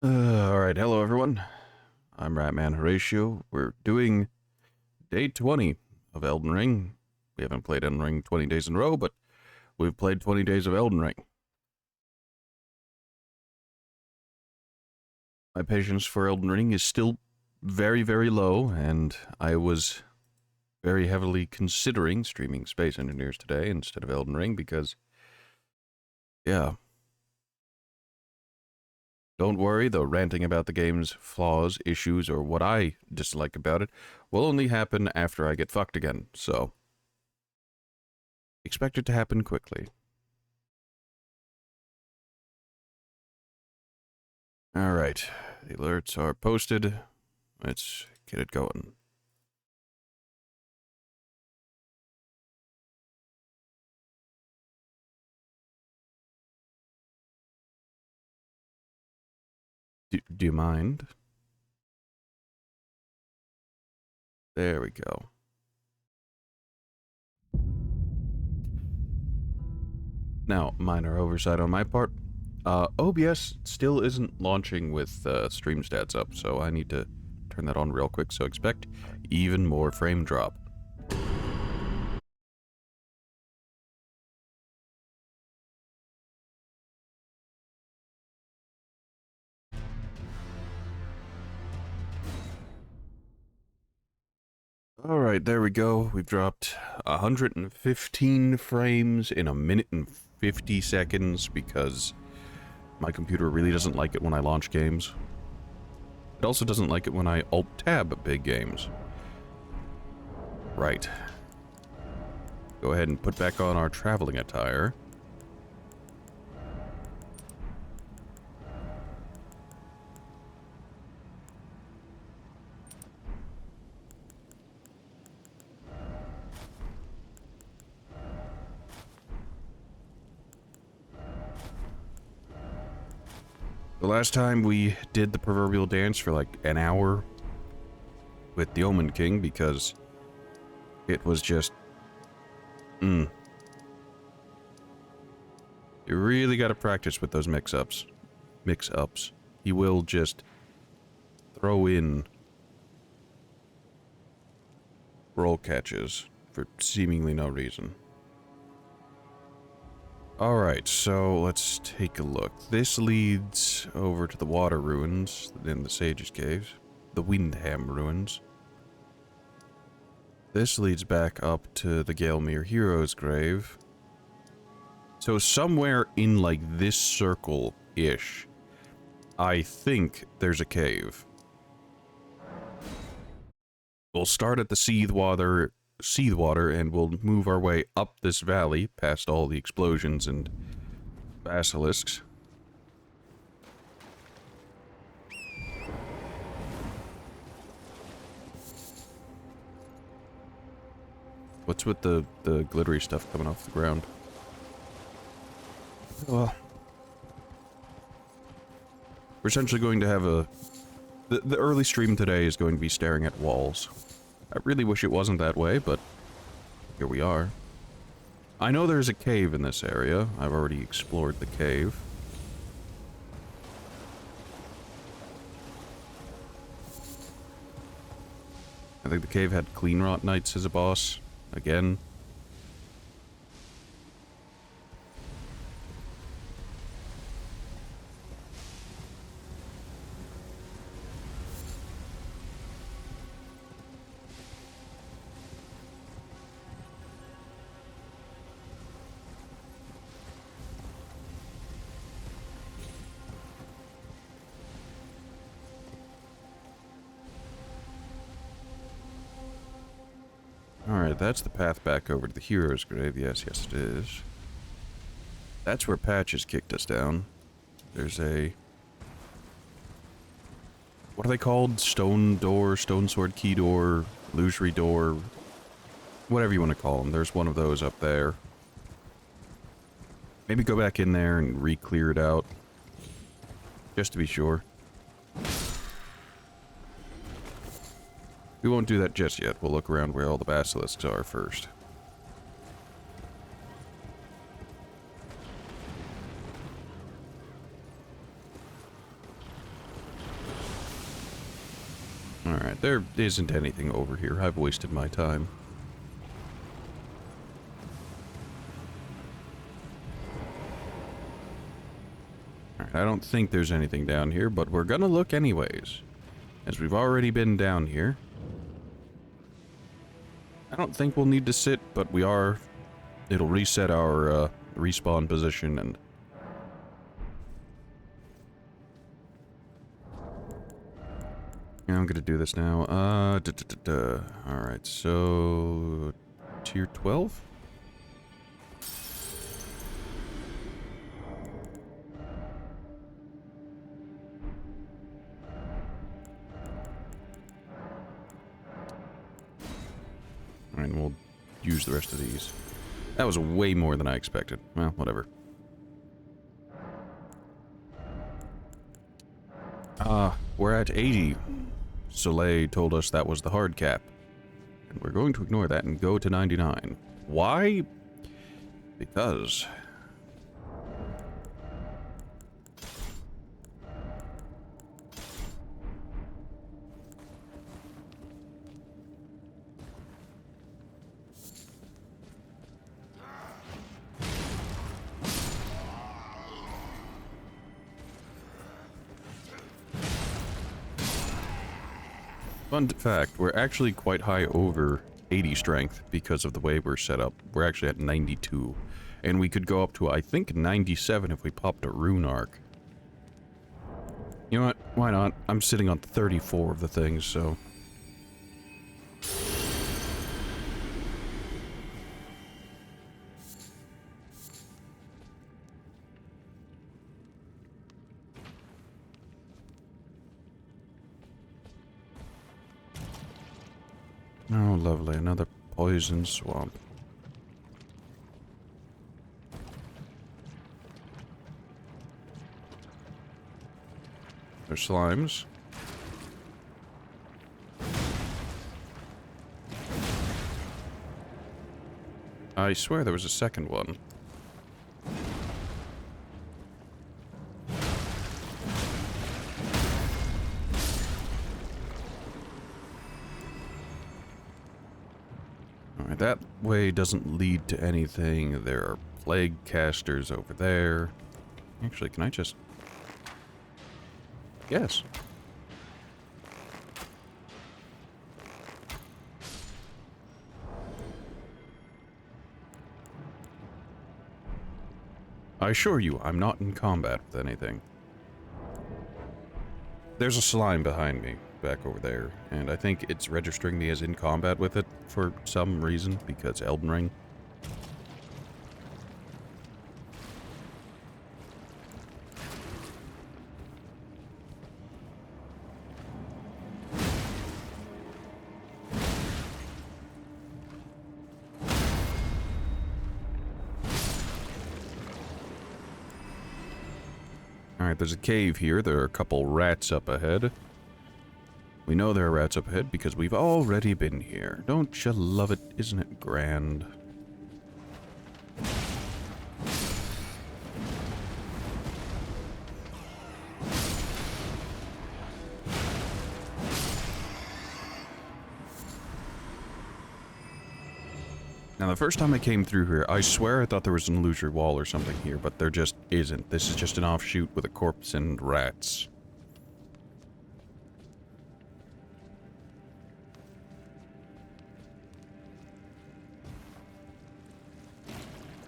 Alright, hello everyone. I'm Ratman Horatio. We're doing day 20 of Elden Ring. We haven't played Elden Ring 20 days in a row, but we've played 20 days of Elden Ring. My patience for Elden Ring is still very, very low, and I was very heavily considering streaming Space Engineers today instead of Elden Ring because, yeah. Don't worry, though, ranting about the game's flaws, issues, or what I dislike about it will only happen after I get fucked again, so expect it to happen quickly. Alright, the alerts are posted. Let's get it going. Do you mind? There we go. Now, minor oversight on my part. OBS still isn't launching with stream stats up, so I need to turn that on real quick, so expect even more frame drop. Alright, there we go. We've dropped 115 frames in a minute and 50 seconds because my computer really doesn't like it when I launch games. It also doesn't like it when I Alt-Tab big games. Right. Go ahead and put back on our traveling attire. The last time we did the proverbial dance for like an hour with the Omen King because it was just... You really gotta practice with those mix-ups. He will just throw in roll catches for seemingly no reason. Alright, so let's take a look. This leads over to the water ruins in the Sage's Caves. The Windham ruins. This leads back up to the Gelmir hero's grave. So somewhere in like this circle-ish, I think there's a cave. We'll start at the Seethe Water, and we'll move our way up this valley past all the explosions and basilisks. What's with the glittery stuff coming off the ground? Well, we're essentially going to have a... The early stream today is going to be staring at walls. I really wish it wasn't that way, but here we are. I know there's a cave in this area. I've already explored the cave. I think the cave had Clean Rot Knights as a boss. Again. Alright, that's the path back over to the hero's grave. Yes, it is. That's where Patches kicked us down. There's a... What are they called? Stone door, stone sword key door, illusory door, whatever you want to call them. There's one of those up there. Maybe go back in there and re-clear it out. Just to be sure. We won't do that just yet. We'll look around where all the basilisks are first. Alright, there isn't anything over here. I've wasted my time. Alright, I don't think there's anything down here, but we're gonna look anyways. As we've already been down here. I don't think we'll need to sit, but we are... It'll reset our respawn position and... Yeah, I'm gonna do this now. Alright, so... Tier 12? Alright, we'll use the rest of these. That was way more than I expected. Well, whatever. We're at 80. Soleil told us that was the hard cap. And we're going to ignore that and go to 99. Why? Because... Fun fact, we're actually quite high over 80 strength because of the way we're set up. We're actually at 92. And we could go up to, I think, 97 if we popped a rune arc. You know what? Why not? I'm sitting on 34 of the things, so... Oh, lovely. Another poison swamp. There's slimes. I swear there was a second one. That way doesn't lead to anything. There are plague casters over there. Actually, can I just... Yes. I assure you, I'm not in combat with anything. There's a slime behind me, back over there, and I think it's registering me as in combat with it for some reason, because Elden RIng. Alright, there's a cave here. There are a couple rats up ahead. We know there are rats up ahead because we've already been here. Don't you love it? Isn't it grand? Now, the first time I came through here, I swear I thought there was an illusory wall or something here, but there just isn't. This is just an offshoot with a corpse and rats.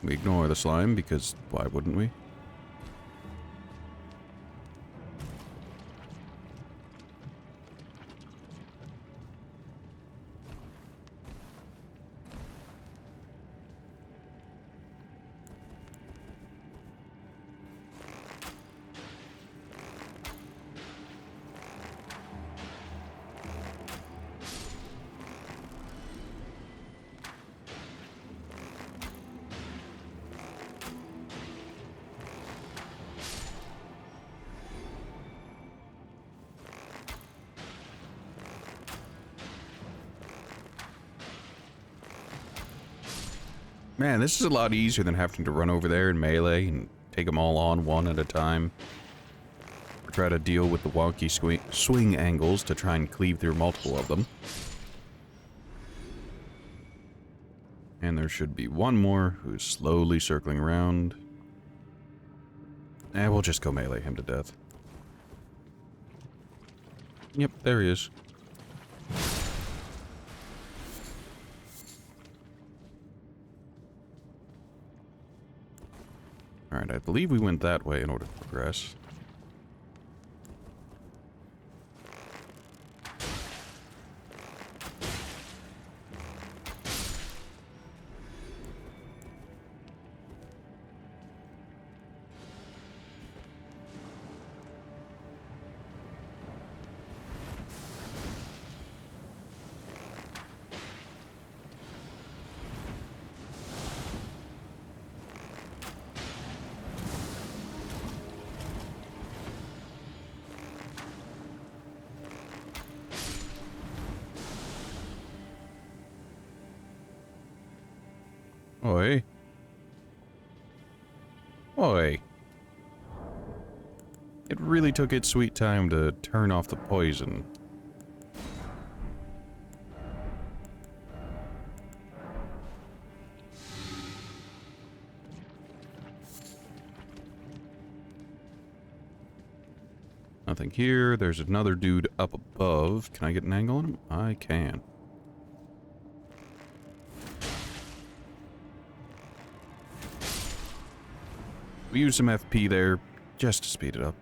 We ignore the slime because why wouldn't we? Man, this is a lot easier than having to run over there and melee and take them all on one at a time. Or try to deal with the wonky swing angles to try and cleave through multiple of them. And there should be one more who's slowly circling around. And we'll just go melee him to death. Yep, there he is. Alright, I believe we went that way in order to progress. Oi. Oi. It really took its sweet time to turn off the poison. Nothing here. There's another dude up above. Can I get an angle on him? I can. We use some FP there just to speed it up.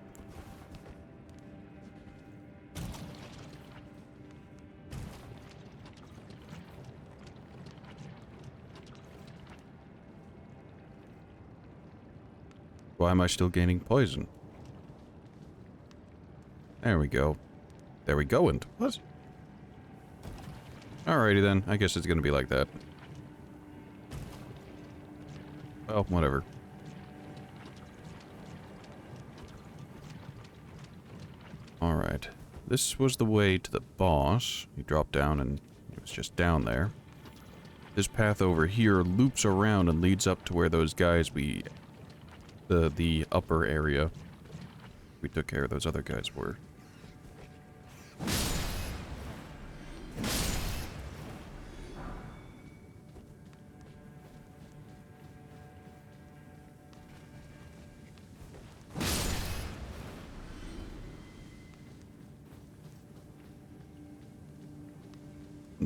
Why am I still gaining poison? There we go. There we go, and what? Alrighty then. I guess it's gonna be like that. Well, whatever. Alright. This was the way to the boss. He dropped down and it was just down there. This path over here loops around and leads up to where those guys the upper area we took care of those other guys were.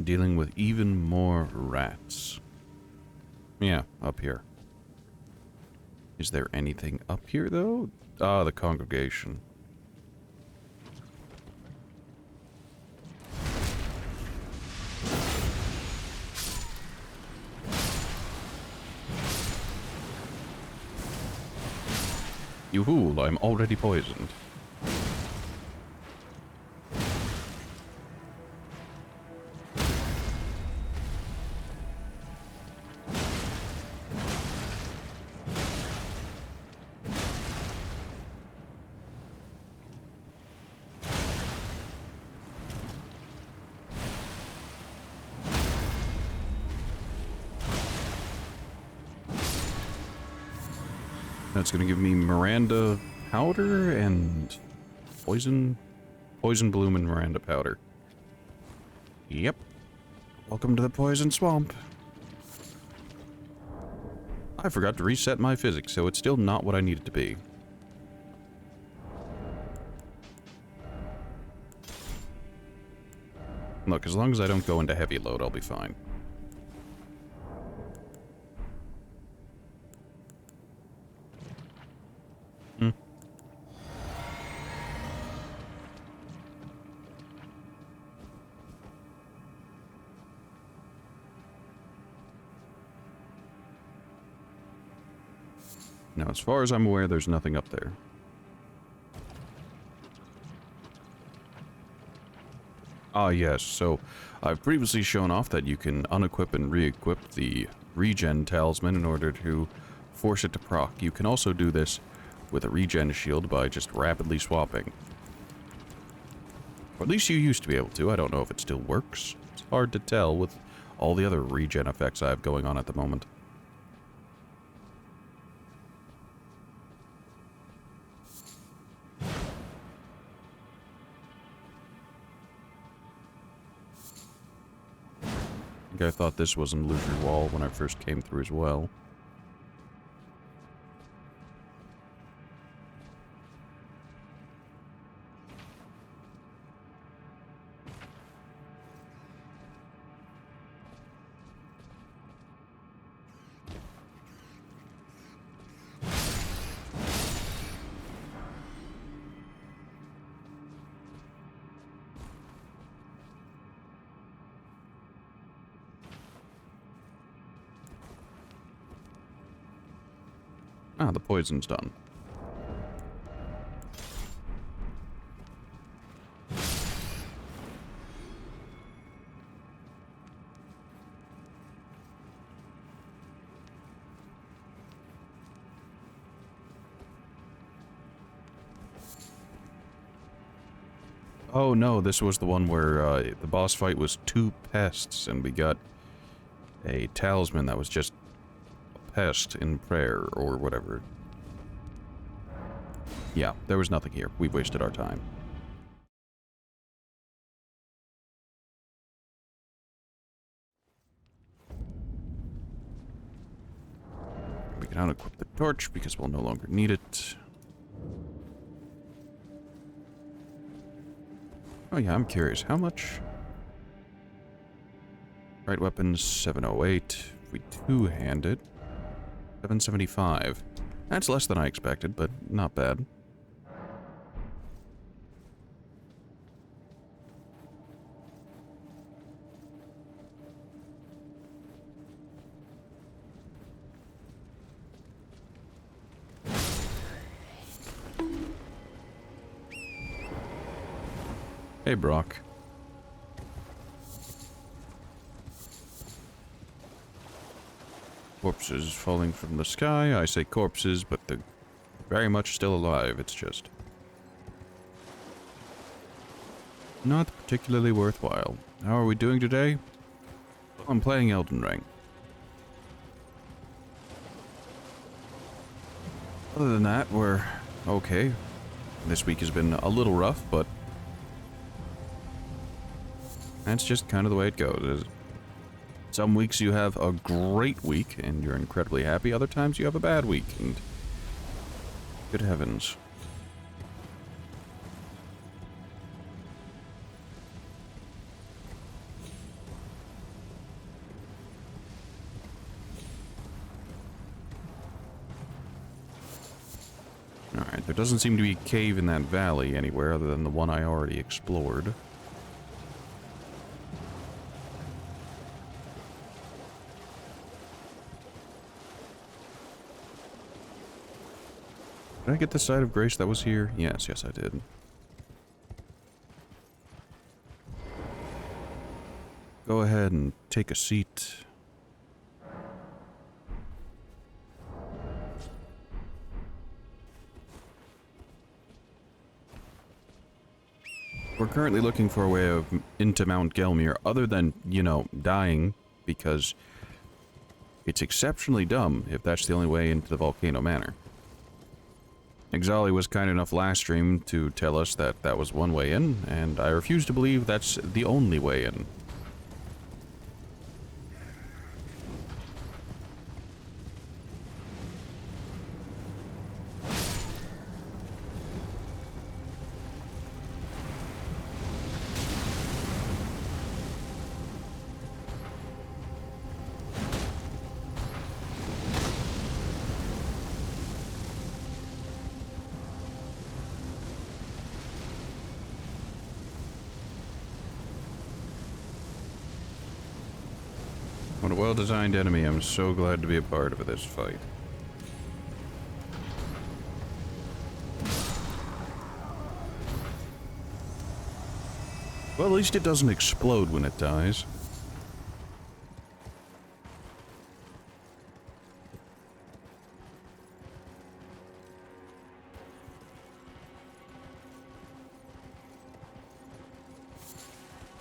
Dealing with even more rats. Yeah, up here. Is there anything up here, though? Ah, the congregation. You fool, I'm already poisoned. That's gonna give me Miranda powder and poison bloom and Miranda powder. Yep. Welcome to the poison swamp. I forgot to reset my physics, so it's still not what I need it to be. Look, as long as I don't go into heavy load, I'll be fine. Now, as far as I'm aware, there's nothing up there. Ah, yes, so I've previously shown off that you can unequip and re-equip the regen talisman in order to force it to proc. You can also do this with a regen shield by just rapidly swapping. Or at least you used to be able to. I don't know if it still works. It's hard to tell with all the other regen effects I have going on at the moment. think I thought this was an illusory wall when I first came through as well. Ah, the poison's done. Oh no, this was the one where the boss fight was 2 pests, and we got a talisman that was just a pest in prayer, or whatever. Yeah, there was nothing here. We've wasted our time. We can unequip the torch because we'll no longer need it. Oh yeah, I'm curious. How much? Right weapons, 708. If we two-hand it, 775. That's less than I expected, but not bad. Hey, Brock. Corpses falling from the sky. I say corpses, but they're very much still alive. It's just not particularly worthwhile. How are we doing today? I'm playing Elden RIng. Other than that, we're okay. This week has been a little rough, but that's just kind of the way it goes. Some weeks you have a great week and you're incredibly happy. Other times you have a bad week and good heavens. Alright, there doesn't seem to be a cave in that valley anywhere other than the one I already explored. Did I get the side of grace that was here? Yes, yes I did. Go ahead and take a seat. We're currently looking for a way of into Mt Gelmir other than, you know, dying, because it's exceptionally dumb if that's the only way into the Volcano Manor. Exali was kind enough last stream to tell us that that was one way in, and I refuse to believe that's the only way in. What a well-designed enemy. I'm so glad to be a part of this fight. Well, at least it doesn't explode when it dies.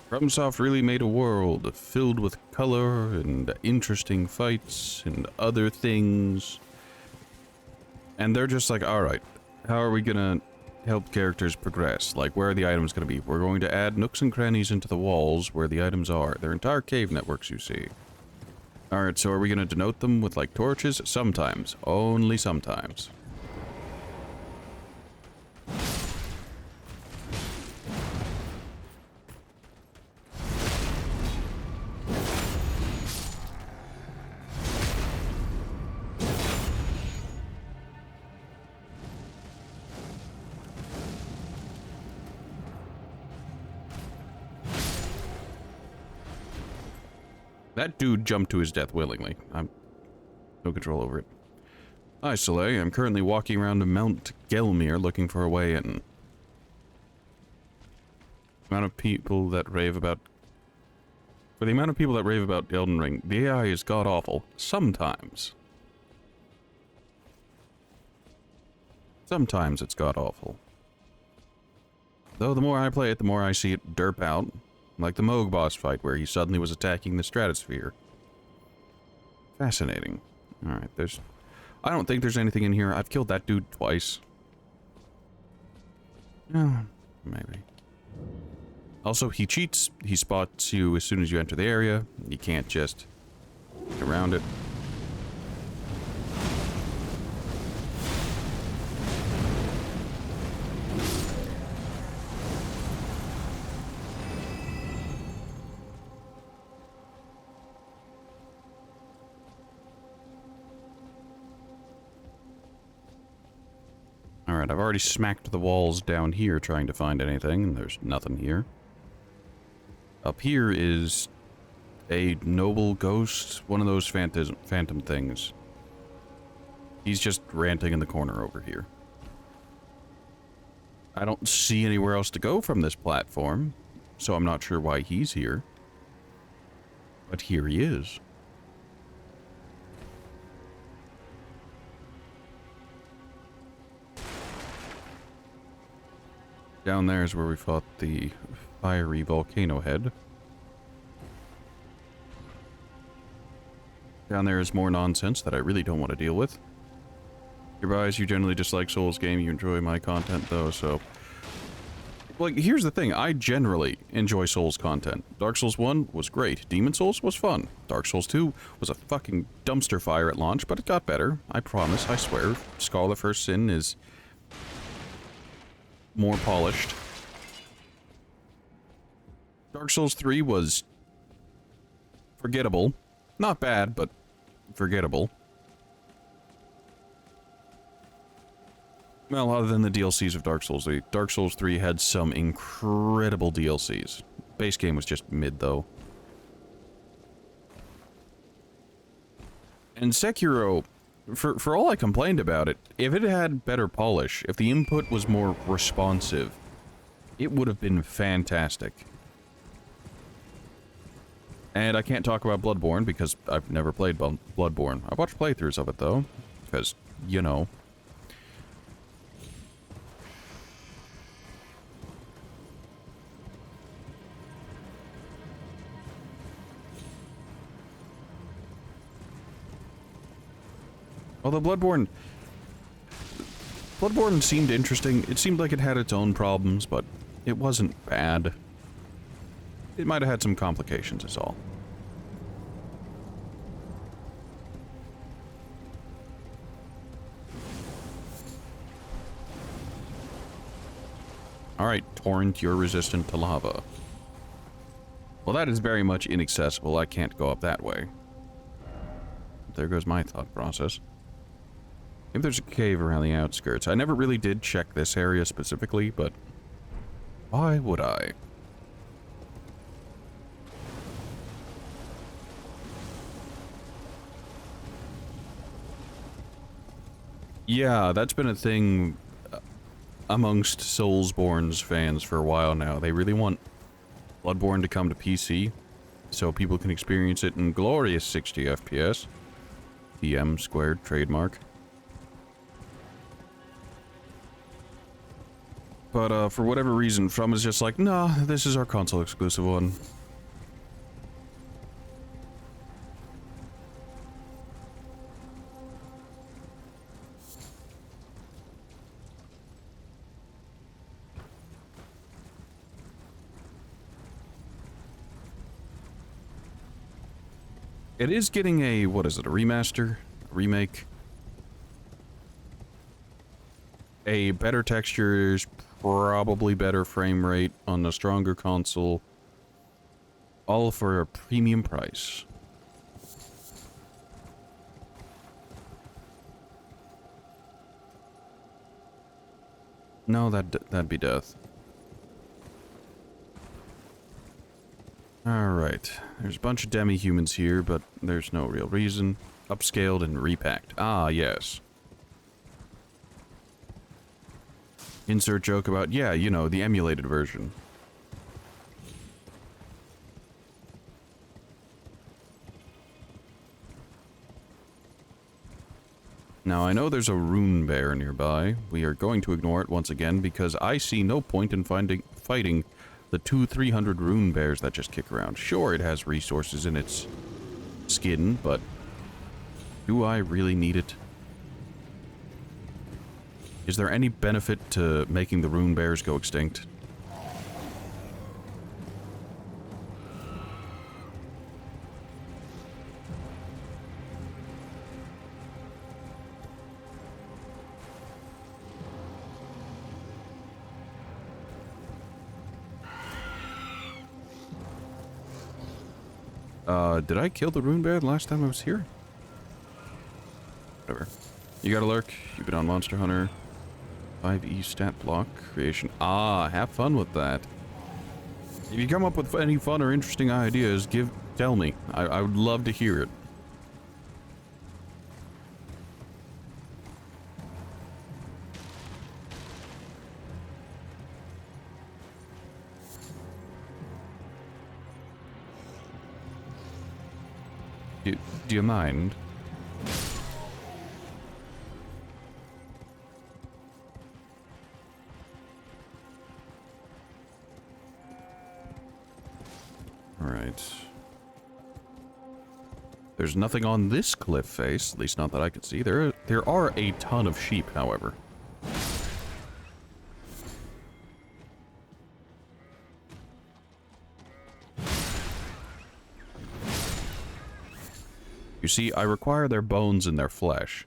FromSoft really made a world filled with color and interesting fights and other things. And they're just like, alright, how are we gonna help characters progress. Like, where are the items going to be? We're going to add nooks and crannies into the walls where the items are. They're entire cave networks, you see. Alright, so are we going to denote them with, like, torches? Sometimes. Only sometimes. That dude jumped to his death willingly. I'm no control over it. Hi, Soleil. I'm currently walking around Mt Gelmir looking for a way in. The amount of people that rave about... For the amount of people that rave about Elden RIng, the AI is god-awful. Sometimes. Sometimes it's god-awful. Though the more I play it, the more I see it derp out. Like the Moog boss fight, where he suddenly was attacking the stratosphere. Fascinating. Alright, I don't think there's anything in here. I've killed that dude twice. Oh, maybe. Also, he cheats. He spots you as soon as you enter the area. You can't just get around it. Alright, I've already smacked the walls down here trying to find anything, and there's nothing here. Up here is a noble ghost, one of those phantom things. He's just ranting in the corner over here. I don't see anywhere else to go from this platform, so I'm not sure why he's here. But here he is. Down there is where we fought the fiery volcano head. Down there is more nonsense that I really don't want to deal with. Goodbyes, you generally dislike Souls game, you enjoy my content though, so... Like, here's the thing, I generally enjoy Souls content. Dark Souls 1 was great, Demon Souls was fun. Dark Souls 2 was a fucking dumpster fire at launch, but it got better. I promise, I swear. Skull the First Sin is... more polished. Dark Souls 3 was forgettable. Not bad, but forgettable. Well, other than the DLCs of Dark Souls 3, Dark Souls 3 had some incredible DLCs. Base game was just mid, though. And Sekiro, for all I complained about it, if it had better polish, if the input was more responsive, it would have been fantastic. And I can't talk about Bloodborne because I've never played Bloodborne. I watched playthroughs of it though, because, you know. Although Bloodborne seemed interesting. It seemed like it had its own problems, but it wasn't bad. It might have had some complications, is all. Alright, Torrent, you're resistant to lava. Well, that is very much inaccessible. I can't go up that way. There goes my thought process. Maybe there's a cave around the outskirts. I never really did check this area specifically, but why would I? Yeah, that's been a thing amongst Soulsborne's fans for a while now. They really want Bloodborne to come to PC so people can experience it in glorious 60 FPS. TM squared trademark. But for whatever reason, From is just like, nah, this is our console exclusive one. It is getting a, what is it, a remaster? A remake? A better textures, probably better frame rate on a stronger console. All for a premium price. No, that'd be death. Alright. There's a bunch of demi-humans here, but there's no real reason. Upscaled and repacked. Ah, yes. Insert joke about, yeah, you know, the emulated version. Now, I know there's a rune bear nearby. We are going to ignore it once again because I see no point in fighting the 300 rune bears that just kick around. Sure, it has resources in its skin, but do I really need it? Is there any benefit to making the rune bears go extinct? Did I kill the rune bear the last time I was here? Whatever. You got a lurk. You've been on Monster Hunter. 5E stat block creation. Ah, have fun with that. If you come up with any fun or interesting ideas, tell me. I would love to hear it. Do you mind? Alright. There's nothing on this cliff face, at least not that I can see. There are a ton of sheep, however. You see, I require their bones and their flesh.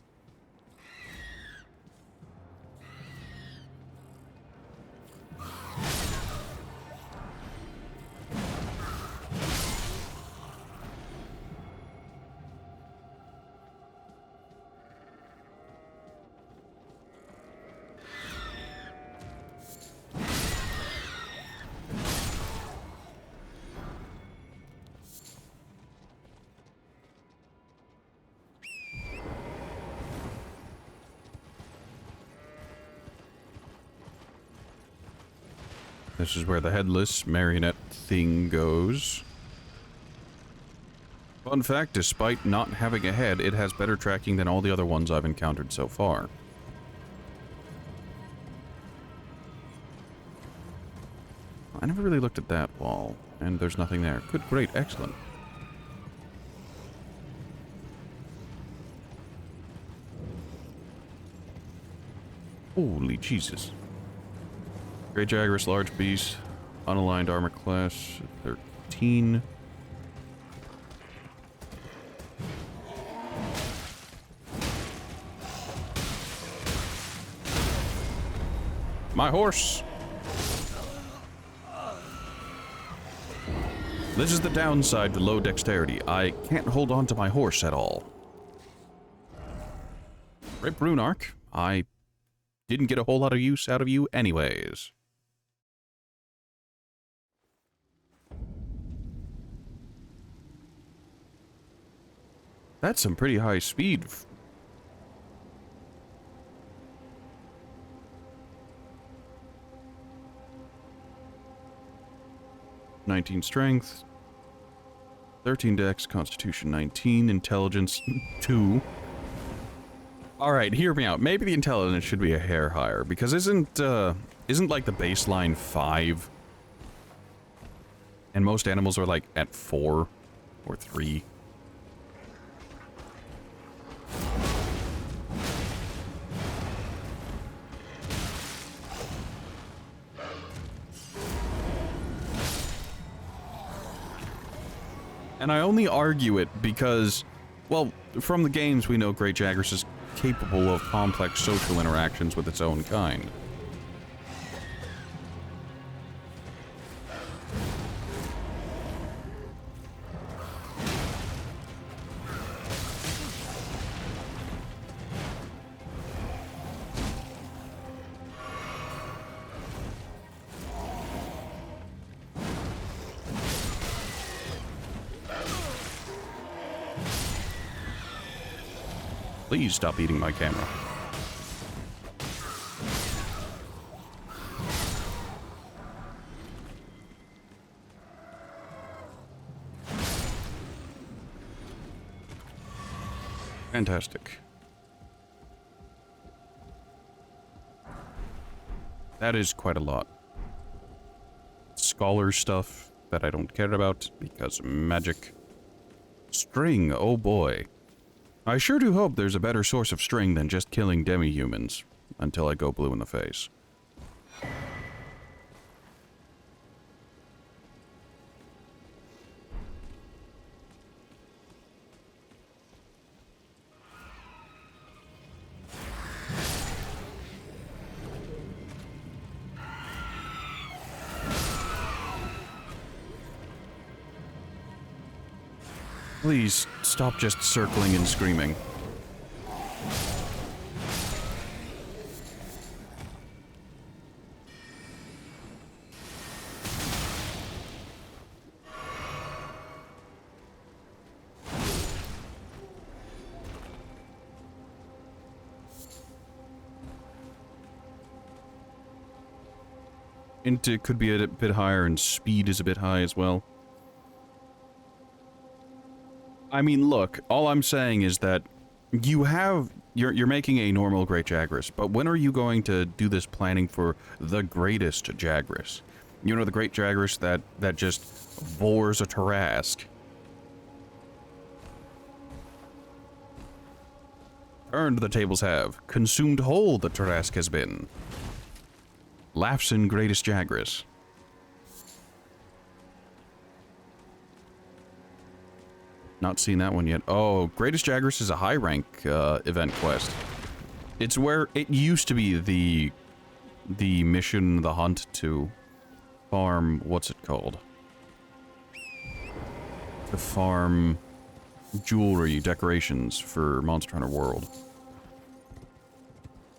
This is where the headless marionette thing goes. Fun fact, despite not having a head, it has better tracking than all the other ones I've encountered so far. I never really looked at that wall, and there's nothing there. Good, great, excellent. Holy Jesus. Great Jagras, large beast, unaligned armor class, 13. My horse! This is the downside to low dexterity. I can't hold on to my horse at all. Rip Rune Arc. I didn't get a whole lot of use out of you anyways. That's some pretty high speed. 19 strength, 13 dex, constitution 19, intelligence 2. Alright, hear me out. Maybe the intelligence should be a hair higher, because isn't like the baseline 5? And most animals are like at 4 or 3. And I only argue it because, well, from the games we know Great Jagras is capable of complex social interactions with its own kind. Please stop eating my camera. Fantastic. That is quite a lot. Scholar stuff that I don't care about because magic. String, oh boy. I sure do hope there's a better source of string than just killing demi-humans until I go blue in the face. Please, stop just circling and screaming. It could be a bit higher, and speed is a bit high as well. I mean, look, all I'm saying is that you're making a normal Great Jagras, but when are you going to do this planning for the greatest Jagras? You know, the Great Jagras that just vores a Tarrasque. Turned the tables have, consumed whole the Tarrasque has been. Laughs in greatest Jagras. Not seen that one yet. Oh, Greatest Jagras is a high rank event quest. It's where it used to be the mission, the hunt to farm, what's it called? To farm jewelry, decorations for Monster Hunter World.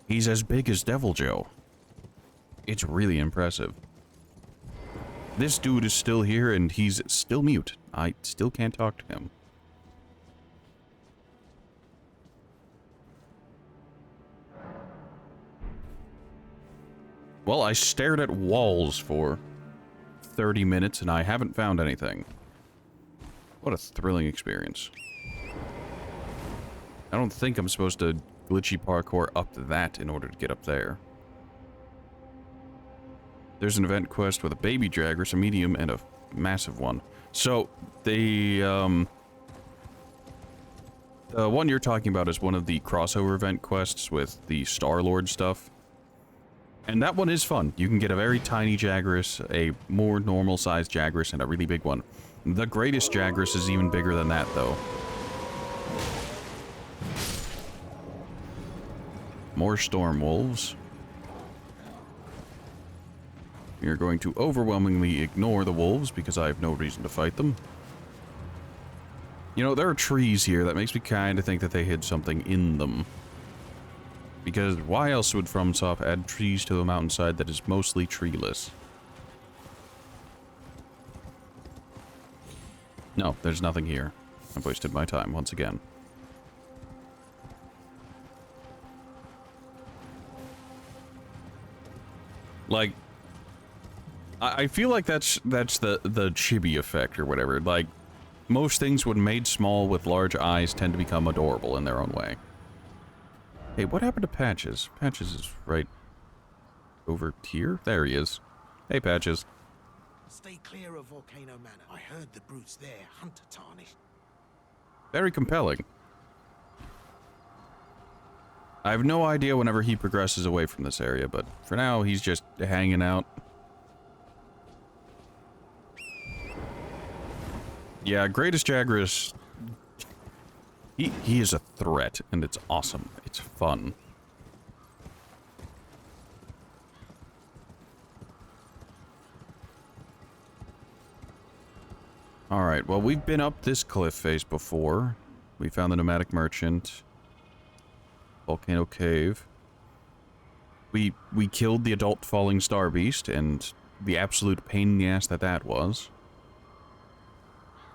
He's as big as Devil Joe. It's really impressive. This dude is still here and he's still mute. I still can't talk to him. Well, I stared at walls for 30 minutes and I haven't found anything. What a thrilling experience. I don't think I'm supposed to glitchy parkour up to that in order to get up there. There's an event quest with a baby Jagras, a medium, and a massive one. So, the one you're talking about is one of the crossover event quests with the Star-Lord stuff. And that one is fun. You can get a very tiny Jagras, a more normal-sized Jagras, and a really big one. The greatest Jagras is even bigger than that, though. More Storm Wolves. You're going to overwhelmingly ignore the wolves because I have no reason to fight them. You know, there are trees here that makes me kind of think that they hid something in them. Because why else would FromSoft add trees to a mountainside that is mostly treeless? No, there's nothing here. I've wasted my time once again. Like, I feel like that's the chibi effect or whatever. Like, most things when made small with large eyes tend to become adorable in their own way. Hey, what happened to Patches? Patches is right over here? There he is. Hey, Patches. Stay clear of Volcano Manor. I heard the brutes there hunt a tarnished. Very compelling. I have no idea whenever he progresses away from this area, but for now, he's just hanging out. Yeah, Greatest Jagras, he is a threat, and it's awesome. It's fun. Alright, well, we've been up this cliff face before. We found the Nomadic Merchant. Volcano Cave. We killed the adult falling star beast, and the absolute pain in the ass that was.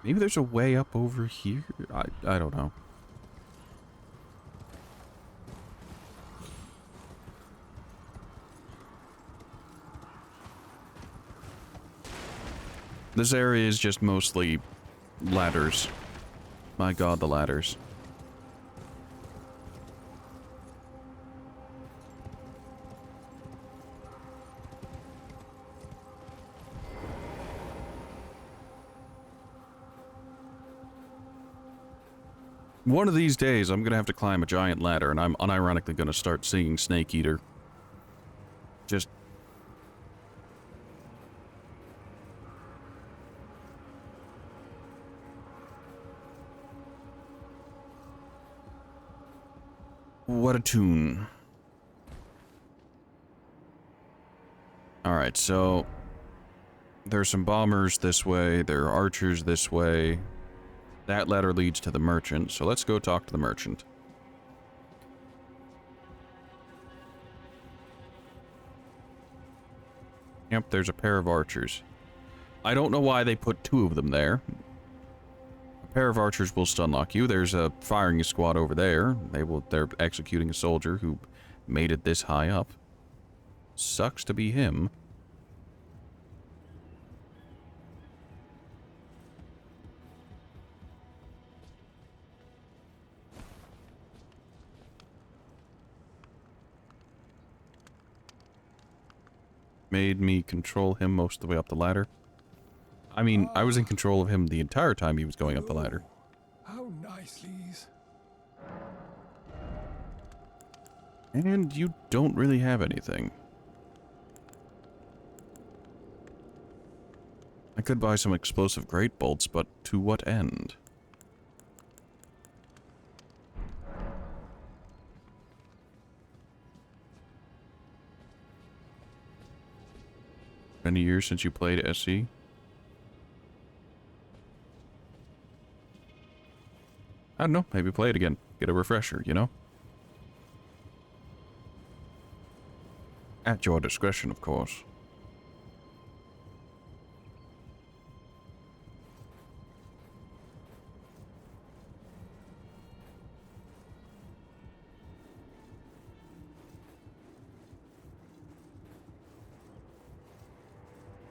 Maybe there's a way up over here? I don't know. This area is just mostly ladders. My god, the ladders. One of these days, I'm gonna have to climb a giant ladder, and I'm unironically gonna start singing Snake Eater. Just... what a tune. Alright, so... there's some bombers this way, there are archers this way. That ladder leads to the merchant, so let's go talk to the merchant. Yep, there's a pair of archers. I don't know why they put 2 of them there. A pair of archers will stun lock you. There's a firing squad over there. They're executing a soldier who made it this high up. Sucks to be him. Made me control him most of the way up the ladder. I mean, I was in control of him the entire time he was going up the ladder. How nice, Lise. And you don't really have anything. I could buy some explosive great bolts, but to what end? Many years since you played SC? I don't know, maybe play it again. Get a refresher, you know? At your discretion, of course.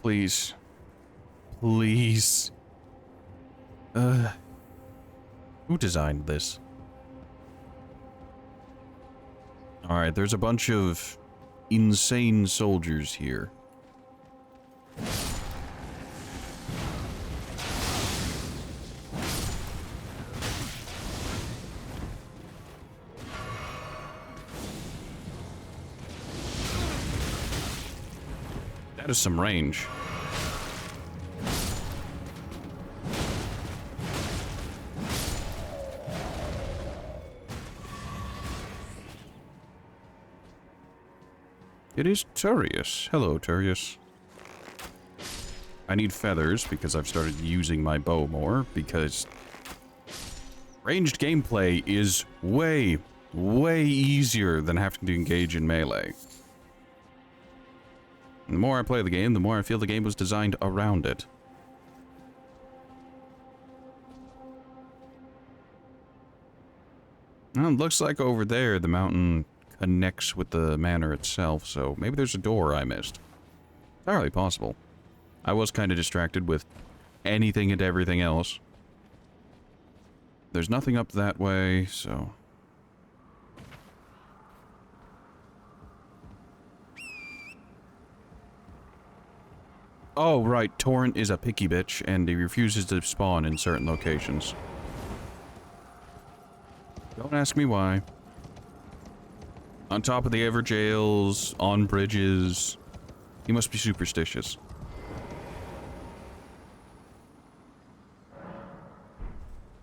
Please. Please. Who designed this? Alright, there's a bunch of insane soldiers here. That is some range. It is Turius. Hello, Turius. I need feathers because I've started using my bow more, because ranged gameplay is way, way easier than having to engage in melee. And the more I play the game, the more I feel the game was designed around it. Well, it looks like over there the mountain connects with the manor itself, so maybe there's a door I missed. Entirely possible. I was kind of distracted with anything and everything else. There's nothing up that way, so... Oh, right, Torrent is a picky bitch, and he refuses to spawn in certain locations. Don't ask me why. On top of the Everjails, on bridges. He must be superstitious.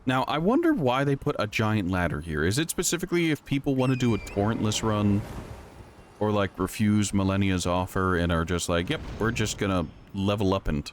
Now, I wonder why they put a giant ladder here. Is it specifically if people want to do a torrentless run? Or, like, refuse Millennia's offer and are just like, yep, we're just gonna level up and...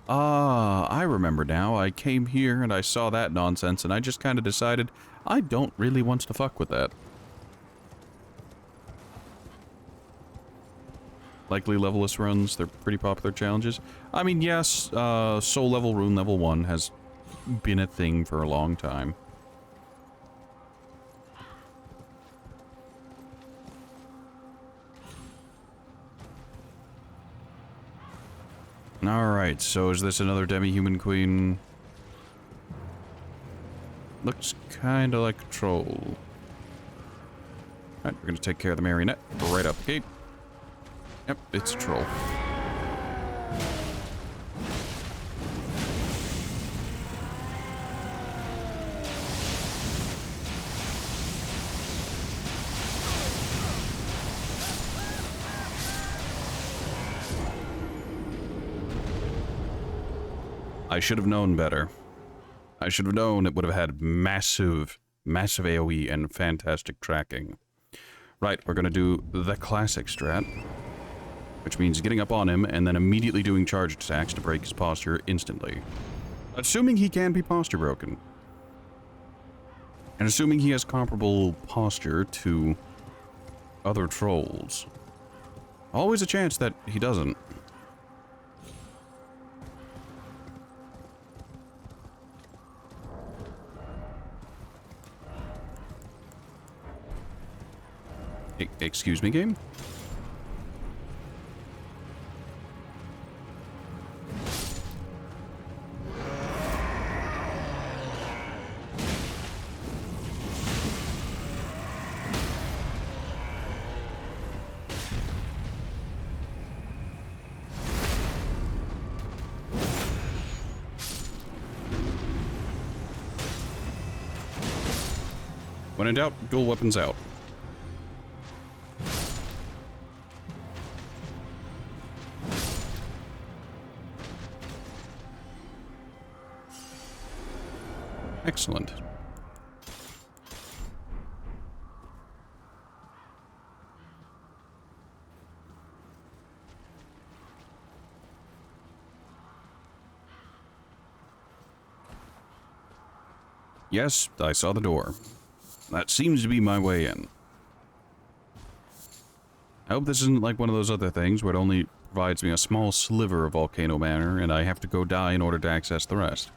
Ah, I remember now. I came here and I saw that nonsense and I just kind of decided I don't really want to fuck with that. Likely levelless runs, they're pretty popular challenges. I mean, yes, soul level, rune level 1 has been a thing for a long time. Alright, so is this another demi-human queen? Looks kinda like a troll. Alright, we're gonna take care of the marionette right out the gate. Yep, it's a troll. I should have known better. I should have known it would have had massive AoE and fantastic tracking. Right, we're gonna do the classic strat, which means getting up on him and then immediately doing charged attacks to break his posture instantly. Assuming he can be posture broken. And assuming he has comparable posture to other trolls. Always a chance that he doesn't. Excuse me, game? When in doubt, dual weapons out. Excellent. Yes, I saw the door. That seems to be my way in. I hope this isn't like one of those other things where it only provides me a small sliver of Volcano Manor and I have to go die in order to access the rest.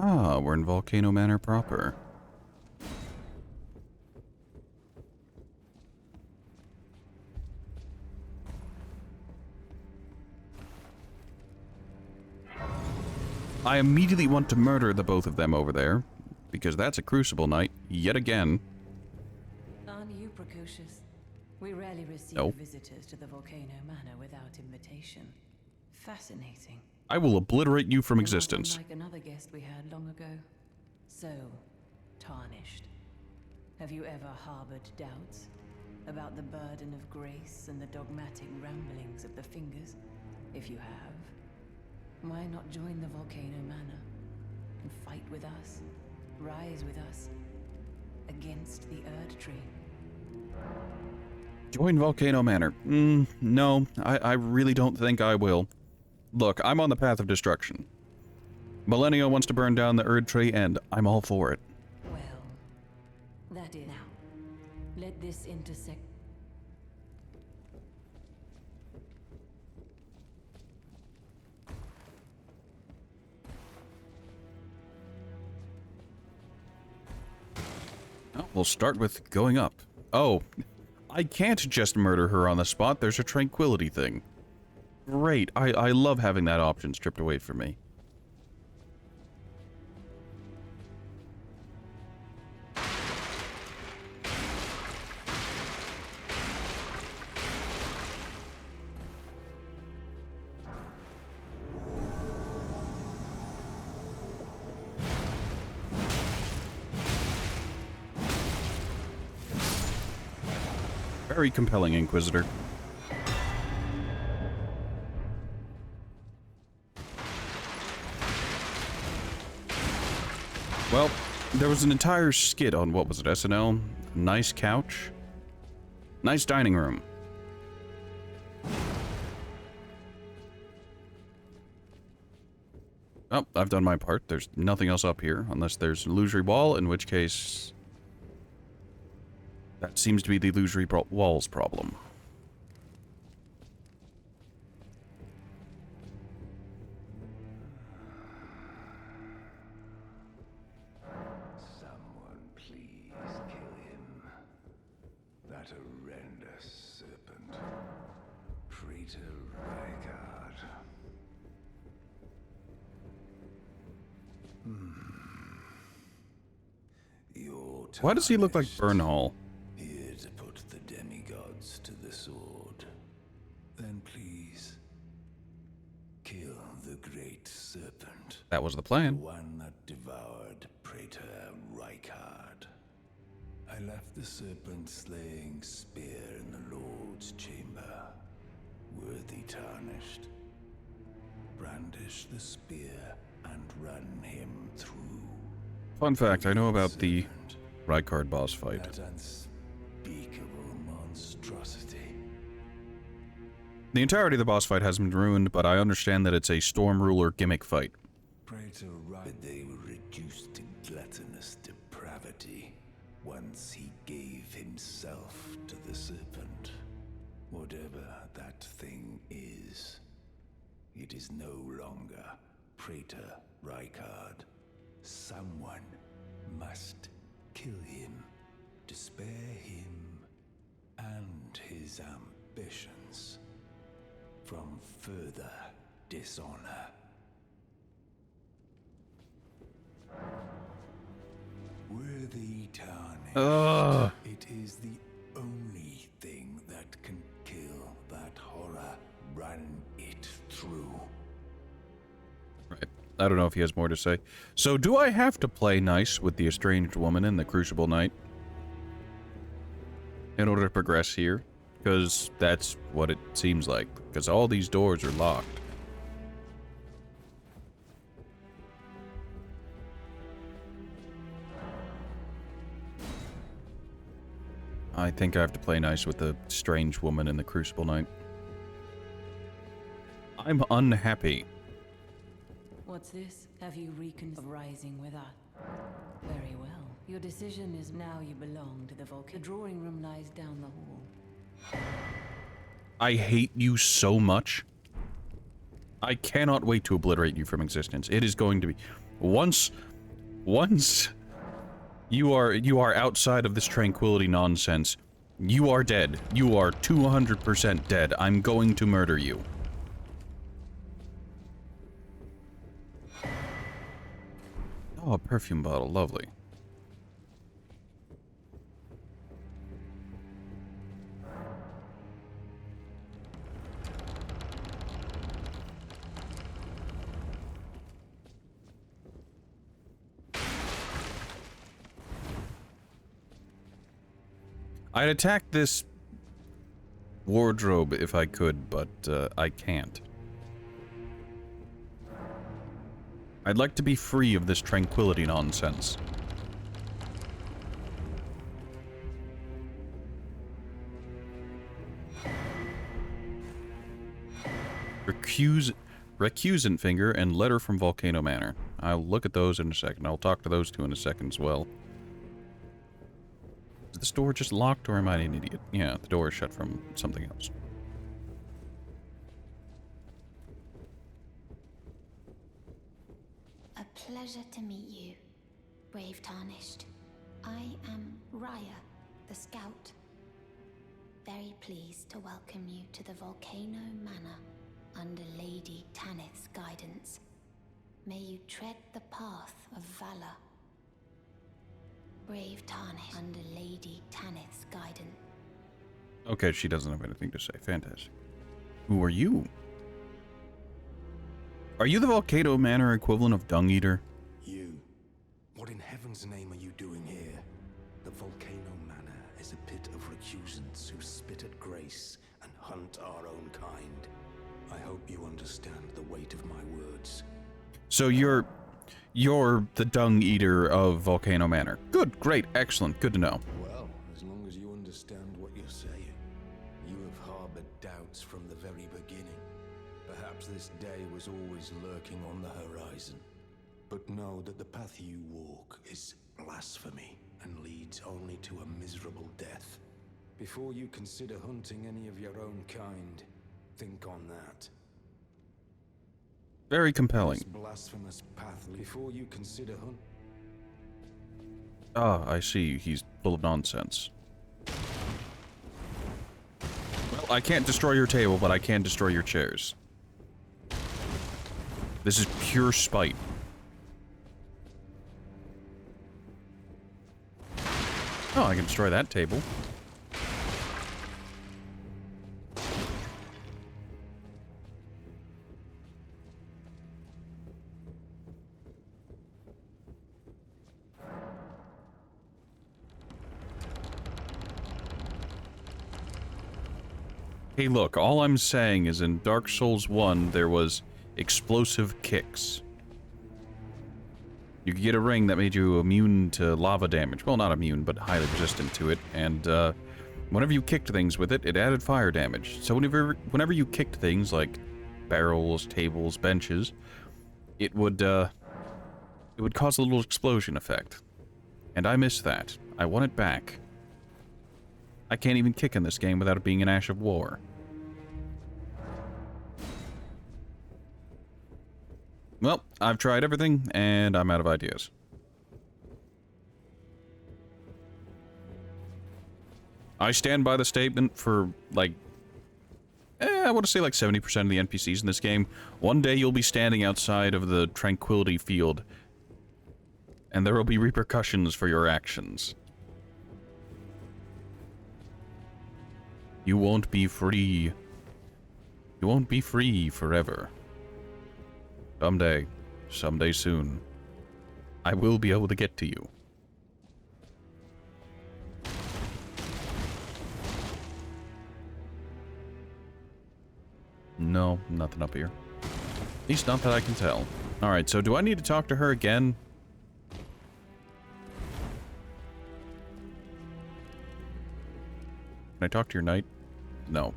Ah, we're in Volcano Manor proper. I immediately want to murder the both of them over there, because that's a Crucible night, yet again. Aren't you precocious? We rarely receive No. visitors to the Volcano Manor without invitation. Fascinating. I will obliterate you from You're not existence. unlike another guest we had long ago. So, tarnished. Have you ever harbored doubts about the burden of grace and the dogmatic ramblings of the Fingers? If you have, why not join the Volcano Manor and fight with us, rise with us, against the Erd Tree? Join Volcano Manor. No, I really don't think I will. Look, I'm on the path of destruction. Millennia wants to burn down the Erd Tree, and I'm all for it. Well, that is now. Let this intersect. Oh, we'll start with going up. Oh, I can't just murder her on the spot. There's a tranquility thing. Great. I love having that option stripped away from me. Very compelling, Inquisitor. Well, there was an entire skit on, what was it, SNL? Nice couch? Nice dining room. Oh, I've done my part. There's nothing else up here, unless there's an illusory wall, in which case... that seems to be the illusory wall's problem. Someone please kill him. That horrendous serpent. Traitor Rykard. Your Why does he look like Bernhal? Here to put the demigods to the sword. Then please kill the great serpent. That was the The plan. one that devoured Praetor Rykard. I left the serpent slaying spear in the Lord's chamber. Worthy tarnished. Brandish the spear and run him through. Fun fact, I know about the Serpent, Rykard boss fight. that unspeakable monstrosity. The entirety of the boss fight hasn't been ruined, but I understand that it's a Storm Ruler gimmick fight. Praetor Rykard, they were reduced to gluttonous depravity once he gave himself to the serpent. Whatever that thing is, it is no longer Praetor Rykard. Someone must kill him to spare him and his ambitions from further dishonor. Worthy tarnish. It is the only thing that can kill that horror. Run it through. Right. I don't know if he has more to say. So, do I have to play nice with the estranged woman in the Crucible Knight in order to progress here? Because that's what it seems like. Because all these doors are locked. I think I have to play nice with the strange woman in the Crucible Knight. I'm unhappy. What's this? Have you reconsidered rising with us? Very well. Your decision is now you belong to the Vulcan. The drawing room lies down the hall. I hate you so much. I cannot wait to obliterate you from existence. It is going to be... Once you are outside of this tranquility nonsense, you are dead. You are 200% dead. I'm going to murder you. Oh, a perfume bottle. Lovely. I'd attack this wardrobe if I could, but I can't. I'd like to be free of this tranquility nonsense. Recusant finger and letter from Volcano Manor. I'll look at those in a second. I'll talk to those two in a second as well. Is this door just locked, or am I an idiot? Yeah, the door is shut from something else. A pleasure to meet you, brave Tarnished. I am Raya, the scout. Very pleased to welcome you to the Volcano Manor under Lady Tanith's guidance. May you tread the path of valor. Brave Tarnish under Lady Tanith's guidance. Okay, she doesn't have anything to say. Fantastic. Who are you? Are you the Volcano Manor equivalent of Dung Eater? You. What in heaven's name are you doing here? The Volcano Manor is a pit of recusants who spit at grace and hunt our own kind. I hope you understand the weight of my words. So you're the Dung Eater of Volcano Manor. Good, great, excellent, good to know. Well, as long as you understand what you're saying. You have harbored doubts from the very beginning. Perhaps this day was always lurking on the horizon. But know that the path you walk is blasphemy and leads only to a miserable death. Before you consider hunting any of your own kind, think on that. Very compelling. This blasphemous path before you consider hunt. Ah, I see. He's full of nonsense. Well, I can't destroy your table, but I can destroy your chairs. This is pure spite. Oh, I can destroy that table. Hey, look, all I'm saying is in Dark Souls 1, there was explosive kicks. You could get a ring that made you immune to lava damage. Well, not immune, but highly resistant to it. And whenever you kicked things with it, it added fire damage. So whenever you kicked things like barrels, tables, benches, it would cause a little explosion effect. And I miss that. I want it back. I can't even kick in this game without it being an Ash of War. Well, I've tried everything, and I'm out of ideas. I stand by the statement for, like, I want to say like 70% of the NPCs in this game. One day you'll be standing outside of the Tranquility Field, and there will be repercussions for your actions. You won't be free. You won't be free forever. Someday soon, I will be able to get to you. No, nothing up here. At least not that I can tell. Alright, so do I need to talk to her again? Can I talk to your knight? No.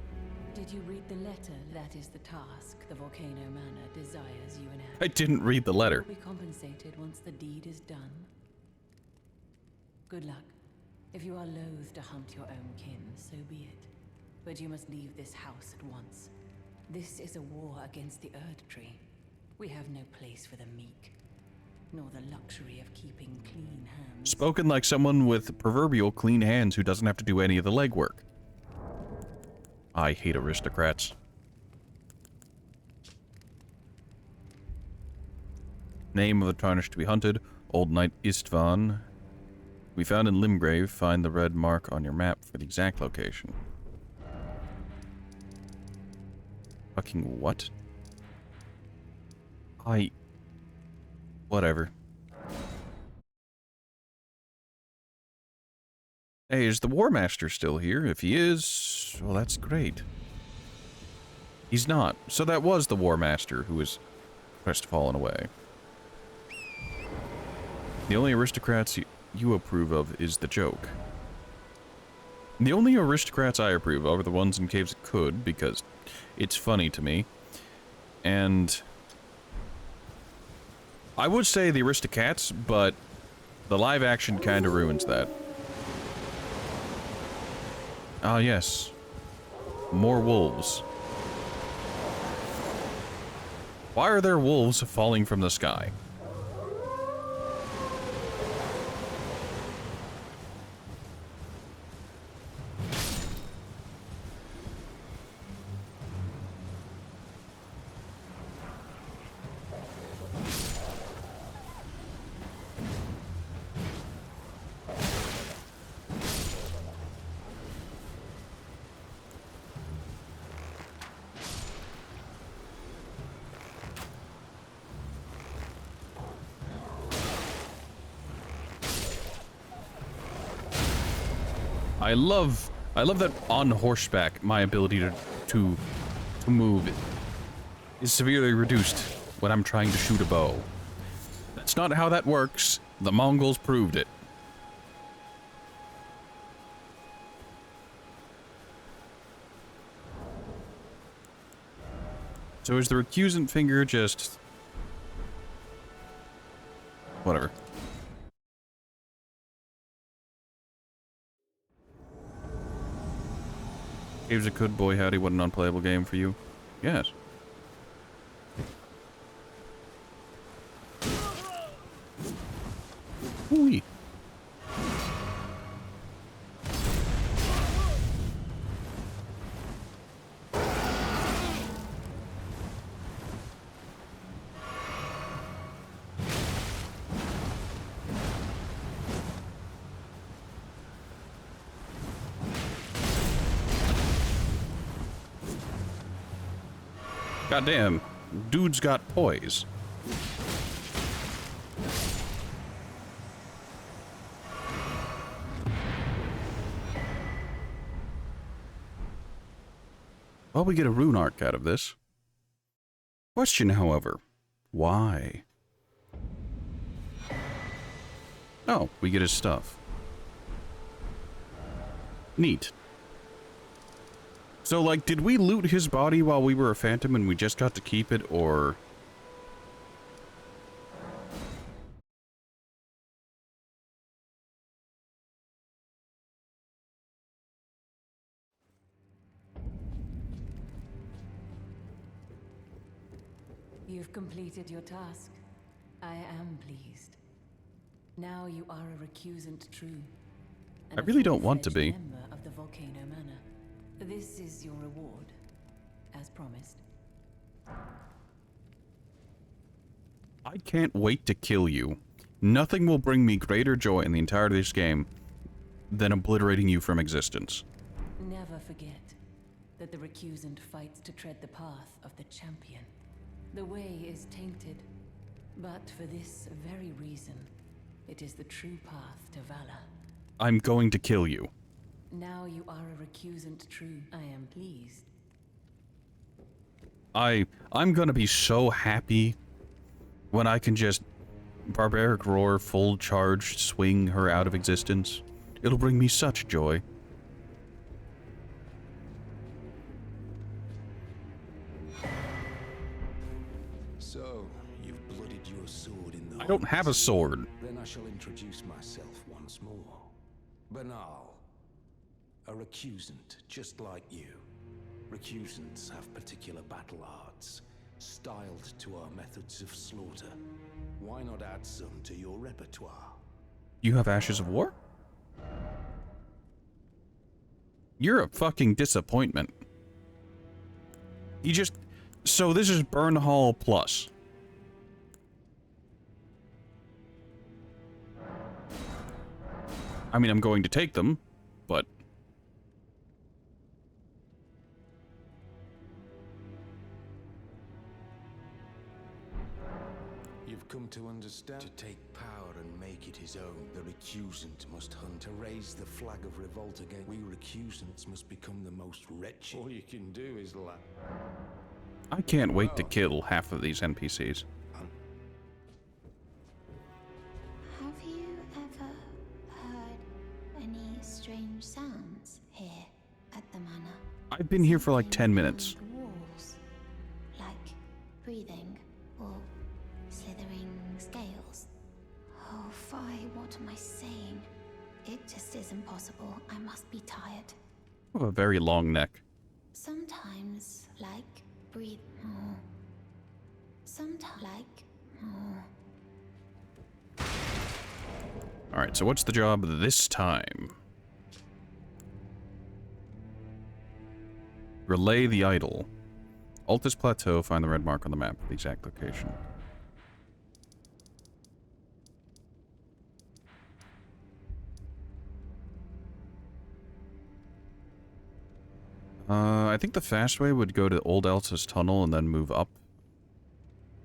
Did you read the letter? That is the task the Volcano Manor desires you enact. I didn't read the letter. You will be compensated once the deed is done. Good luck. If you are loath to hunt your own kin, so be it. But you must leave this house at once. This is a war against the Erd Tree. We have no place for the meek, nor the luxury of keeping clean hands. Spoken like someone with proverbial clean hands who doesn't have to do any of the legwork. I hate aristocrats. Name of the tarnished to be hunted, Old Knight Istvan. We found in Limgrave. Find the red mark on your map for the exact location. Fucking what? Whatever. Hey, is the War Master still here? If he is, well, that's great. He's not. So that was the War Master who was crestfallen away. The only aristocrats you approve of is the joke. The only aristocrats I approve of are the ones in Caves of Could, because it's funny to me. And I would say the Aristocats, but the live action kind of ruins that. Ah, yes. More wolves. Why are there wolves falling from the sky? I love that on horseback, my ability to move is severely reduced when I'm trying to shoot a bow. That's not how that works. The Mongols proved it. So is the recusant finger just... whatever. Caves a good boy howdy, what an unplayable game for you. Yes. Ooh. Goddamn, dude's got poise. Well, we get a rune arc out of this. Question, however, why? Oh, we get his stuff. Neat. So, like, did we loot his body while we were a phantom and we just got to keep it, or... You've completed your task. I am pleased. Now you are a recusant true. I really don't want to be. Member of the Volcano Manor. This is your reward, as promised. I can't wait to kill you. Nothing will bring me greater joy in the entirety of this game than obliterating you from existence. Never forget that the recusant fights to tread the path of the champion. The way is tainted, but for this very reason, it is the true path to valor. I'm going to kill you. Now you are a recusant true. I am pleased. I'm gonna be so happy when I can just barbaric roar, full charge, swing her out of existence. It'll bring me such joy. So, you've bloodied your sword in the... I don't have a sword. Then I shall introduce myself once more. Banal. A recusant, just like you. Recusants have particular battle arts, styled to our methods of slaughter. Why not add some to your repertoire? You have Ashes of War? You're a fucking disappointment. You just... So this is Burn Hall Plus. I mean, I'm going to take them, but... You've come to understand. To take power and make it his own, the recusant must hunt to raise the flag of revolt again. We recusants must become the most wretched. All you can do is laugh. I can't wait to kill half of these NPCs. Have you ever heard any strange sounds here at the manor? I've been here for like 10 minutes. Something on the walls, like breathing or slithering scales. Oh, fie, what am I saying? It just isn't possible. I must be tired. I have a very long neck. Sometimes, like breathe. Oh. Sometimes, like. Oh. Alright, so what's the job this time? Relay the idol. Alt this plateau, find the red mark on the map, the exact location. I think the fast way would go to Old Elsa's tunnel and then move up.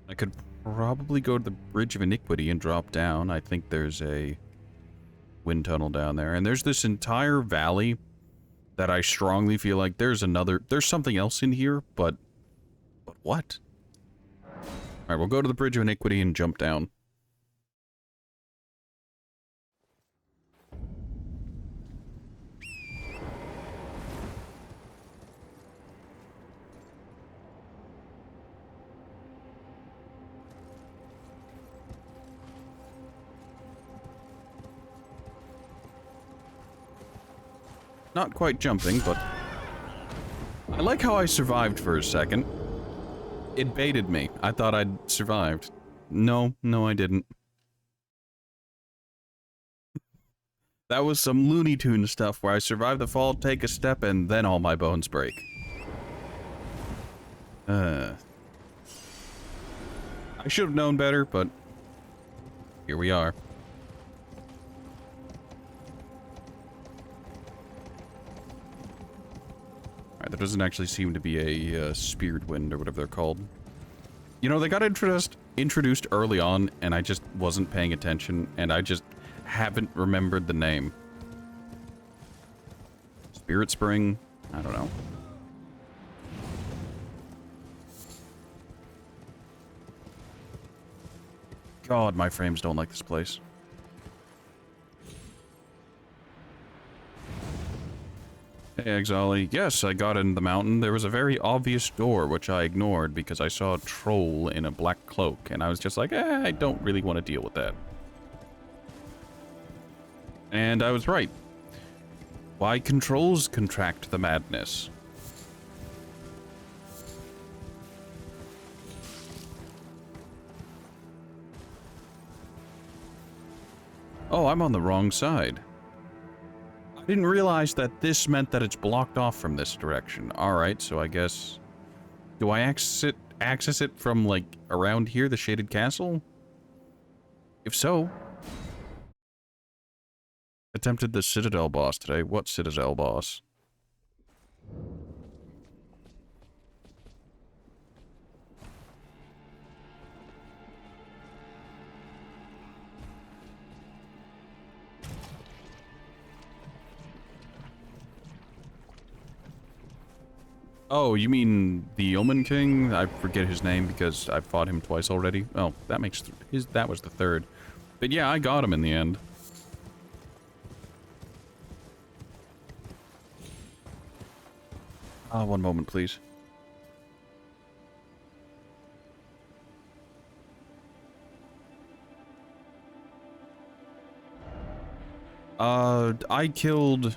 I could probably go to the Bridge of Iniquity and drop down. I think there's a wind tunnel down there. And there's this entire valley that I strongly feel like there's something else in here, but what? Alright, we'll go to the Bridge of Iniquity and jump down. Not quite jumping, but I like how I survived for a second. It baited me. I thought I'd survived. No, I didn't. That was some Looney Tunes stuff where I survive the fall, take a step, and then all my bones break. I should have known better, but here we are. Alright, there doesn't actually seem to be a Spirit Wind or whatever they're called. You know, they got introduced early on, and I just wasn't paying attention, and I just haven't remembered the name. Spirit Spring? I don't know. God, my frames don't like this place. Hey, Exali. Yes, I got in the mountain. There was a very obvious door, which I ignored because I saw a troll in a black cloak, and I was just like, I don't really want to deal with that. And I was right. Why controls contract the madness? Oh, I'm on the wrong side. I didn't realize that this meant that it's blocked off from this direction. Alright, so I guess... Do I access it from, like, around here, the Shaded Castle? If so... Attempted the Citadel boss today. What Citadel boss? Oh, you mean the Omen King? I forget his name because I fought him twice already. Oh, that makes that was the third. But yeah, I got him in the end. One moment, please. I killed,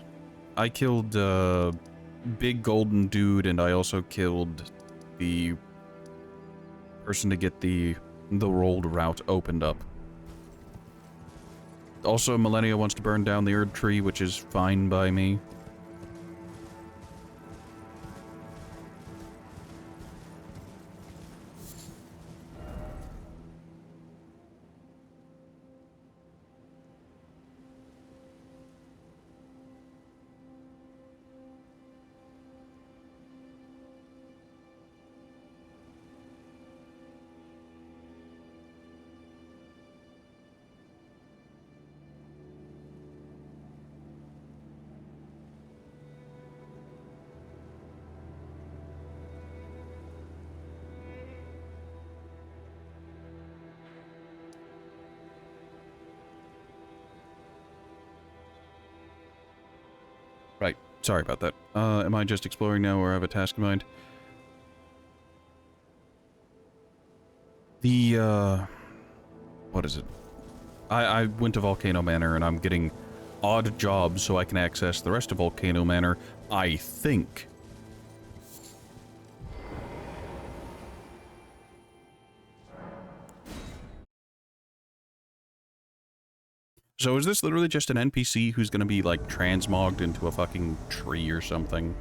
big golden dude, and I also killed the person to get the rolled route opened up. Also, Millennia wants to burn down the Erd tree, which is fine by me. Right. Sorry about that. Am I just exploring now or have a task in mind? What is it? I went to Volcano Manor and I'm getting odd jobs so I can access the rest of Volcano Manor, I think. So is this literally just an NPC who's gonna be, like, transmogged into a fucking tree or something?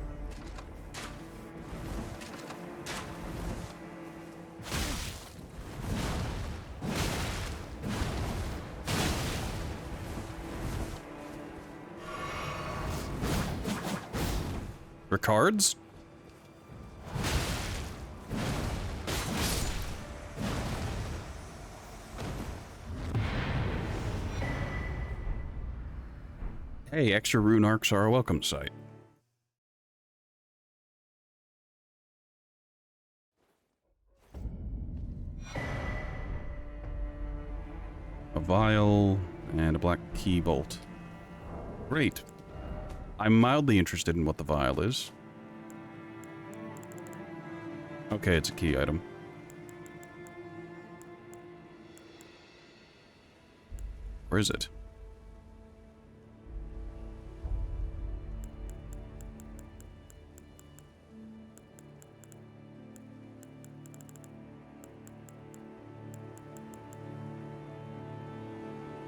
Ricards? Hey, extra rune arcs are a welcome sight. A vial and a black key bolt. Great. I'm mildly interested in what the vial is. Okay, it's a key item. Where is it?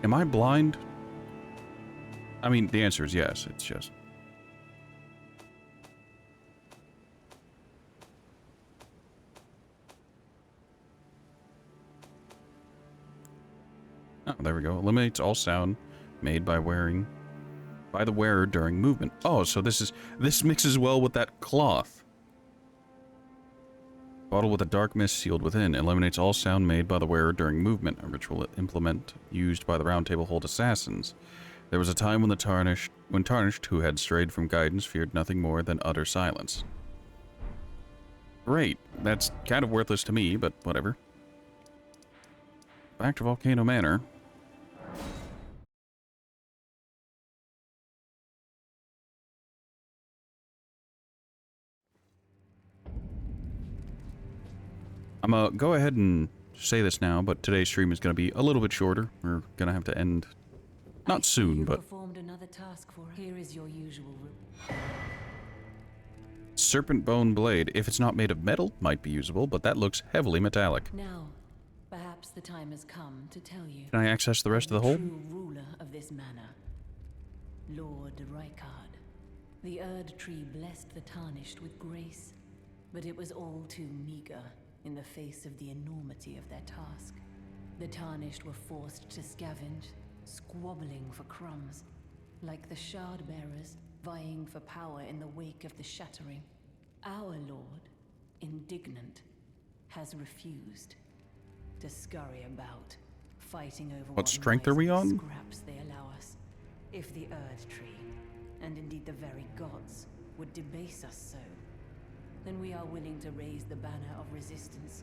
Am I blind? I mean, the answer is yes. It's just... Oh, there we go. Eliminates all sound made by the wearer during movement. Oh, so this mixes well with that cloth. Bottle with a dark mist sealed within. Eliminates all sound made by the wearer during movement. A ritual implement used by the Round Table Hold assassins. There was a time when Tarnished, who had strayed from guidance, feared nothing more than utter silence. Great. That's kind of worthless to me, but whatever. Back to Volcano Manor. I'm gonna go ahead and say this now, but today's stream is gonna be a little bit shorter. We're gonna have to end not soon, but performed another task for her. Here is your usual route. Serpent Bone Blade. If it's not made of metal, might be usable, but that looks heavily metallic. Now, perhaps the time has come to tell you. Can I access the rest of the hole? True ruler of this manor, Lord Rykard. The Erd tree blessed the Tarnished with grace, but it was all too meager in the face of the enormity of their task. The Tarnished were forced to scavenge, squabbling for crumbs, like the Shard Bearers vying for power in the wake of the Shattering. Our Lord, indignant, has refused to scurry about, fighting over What strength are we on? Scraps they allow us. If the Erd tree, and indeed the very gods, would debase us so, then we are willing to raise the banner of resistance,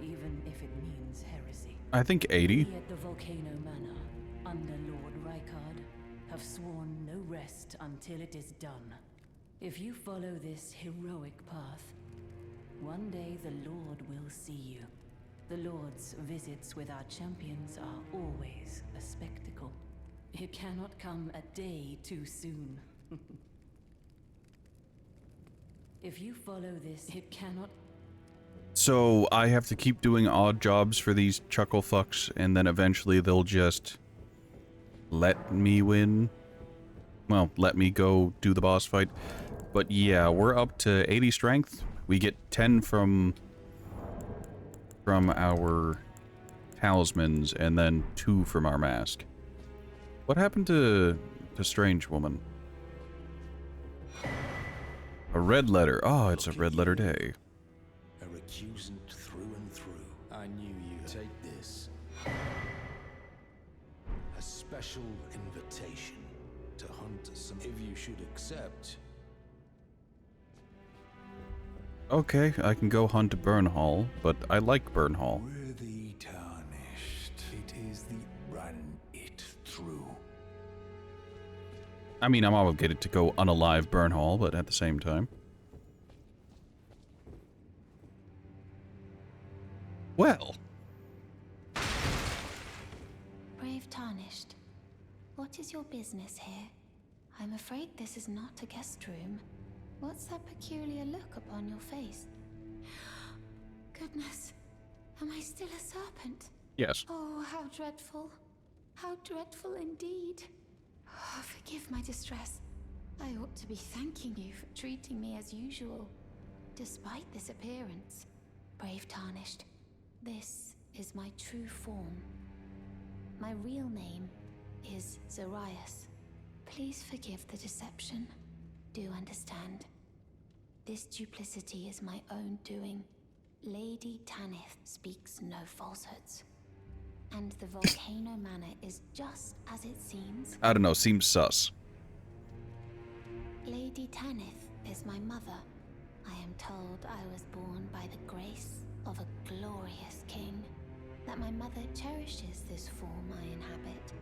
even if it means heresy. I think 80. We at the Volcano Manor, under Lord Rykard, have sworn no rest until it is done. If you follow this heroic path, one day the Lord will see you. The Lord's visits with our champions are always a spectacle. It cannot come a day too soon. If you follow this, it cannot... So I have to keep doing odd jobs for these chuckle fucks, and then eventually they'll just let me win. Well, let me go do the boss fight. But yeah, we're up to 80 strength. We get 10 from our talismans, and then 2 from our mask. What happened to Strange Woman? A red letter. Oh, it's a red letter day. A recusant through and through. I knew you'd take this. A special invitation to hunt some. If you should accept. Okay, I can go hunt Burnhall, but I like Burnhall. Worthy Tarnished. It is the run it through. I mean, I'm obligated to go unalive Burnhall, but at the same time. Well. Brave Tarnished, what is your business here? I'm afraid this is not a guest room. What's that peculiar look upon your face? Goodness, am I still a serpent? Yes. Oh, how dreadful. How dreadful indeed. Oh, forgive my distress. I ought to be thanking you for treating me as usual. Despite this appearance, Brave Tarnished, this is my true form. My real name is Zarias. Please forgive the deception. Do understand. This duplicity is my own doing. Lady Tanith speaks no falsehoods. And the Volcano Manor is just as it seems. I don't know, seems sus. Lady Tanith is my mother. I am told I was born by the grace of a glorious king, that my mother cherishes this form I inhabit.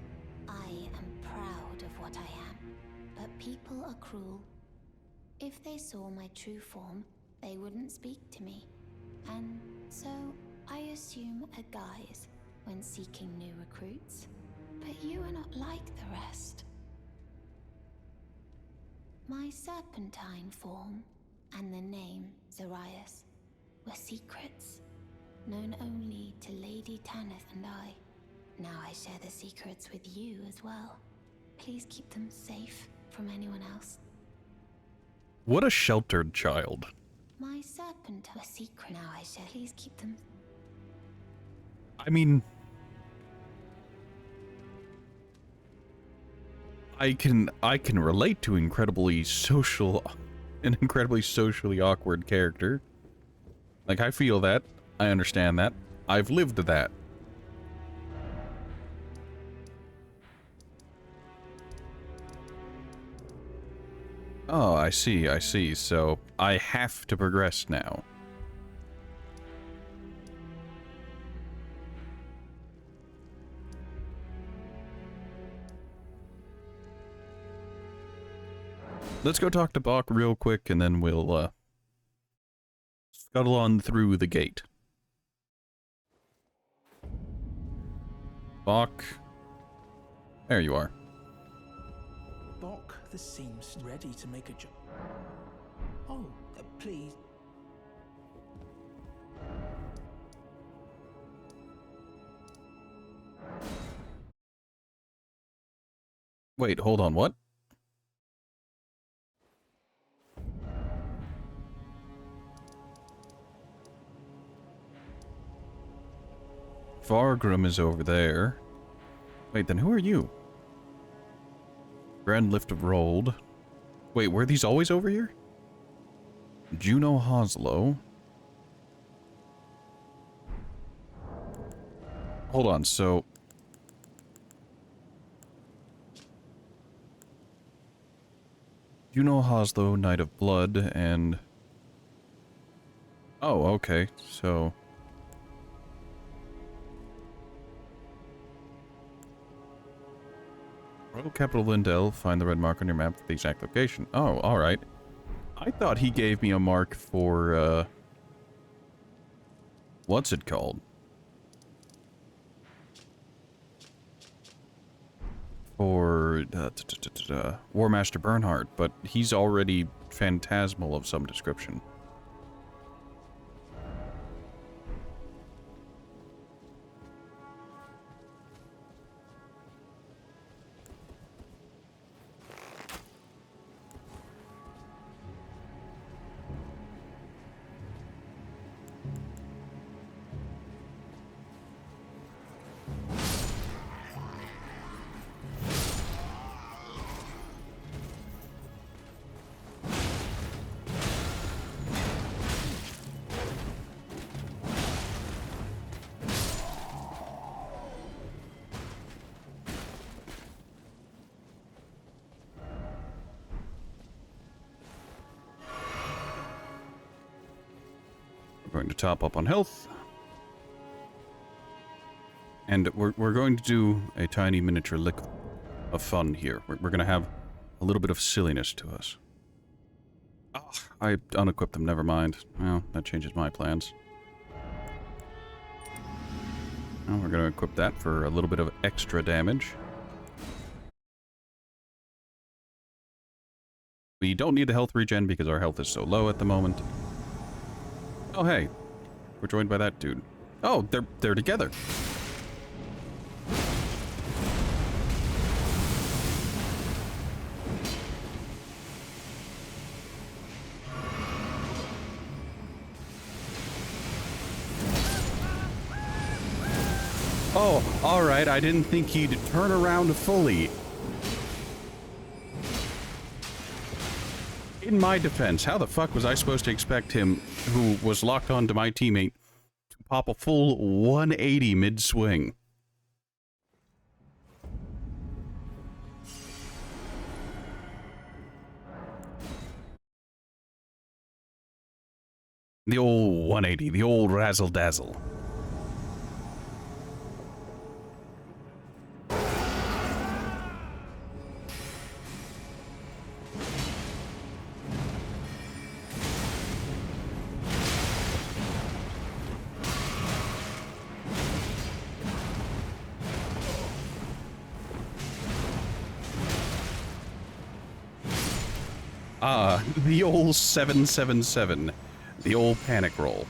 I am proud of what I am, but people are cruel. If they saw my true form, they wouldn't speak to me. And so I assume a guise when seeking new recruits. But you are not like the rest. My serpentine form and the name Zarias were secrets, known only to Lady Tanith and I. Now I share the secrets with you as well. Please keep them safe from anyone else. What a sheltered child. My serpent were secret. Now I share. Please keep them. I mean, I can relate to an incredibly socially awkward character. Like, I feel that. I understand that. I've lived that. Oh, I see, I see. So, I have to progress now. Let's go talk to Bach real quick, and then we'll, scuttle on through the gate. Bach. There you are. Bok, this seems ready to make a jump. Oh, please. Wait, hold on, what? Vargrim is over there. Wait, then who are you? Grand Lift of Rolled. Wait, were these always over here? Juno Hoslow. Hold on, so... Juno Hoslow, Knight of Blood, and... Oh, okay, so... Royal Capital Lindell, find the red mark on your map for the exact location. Oh, alright. I thought he gave me a mark for, what's it called? For, War Master Bernhardt, but he's already phantasmal of some description. Going to top up on health. And we're going to do a tiny miniature lick of fun here. We're going to have a little bit of silliness to us. Oh, I unequipped them, never mind. Well, that changes my plans. Now we're going to equip that for a little bit of extra damage. We don't need the health regen because our health is so low at the moment. Oh, hey. We're joined by that dude. Oh, they're together. Oh, alright. I didn't think he'd turn around fully. In my defense, how the fuck was I supposed to expect him, who was locked onto my teammate, to pop a full 180 mid-swing? The old 180, the old razzle-dazzle. The old 777. The old panic roll.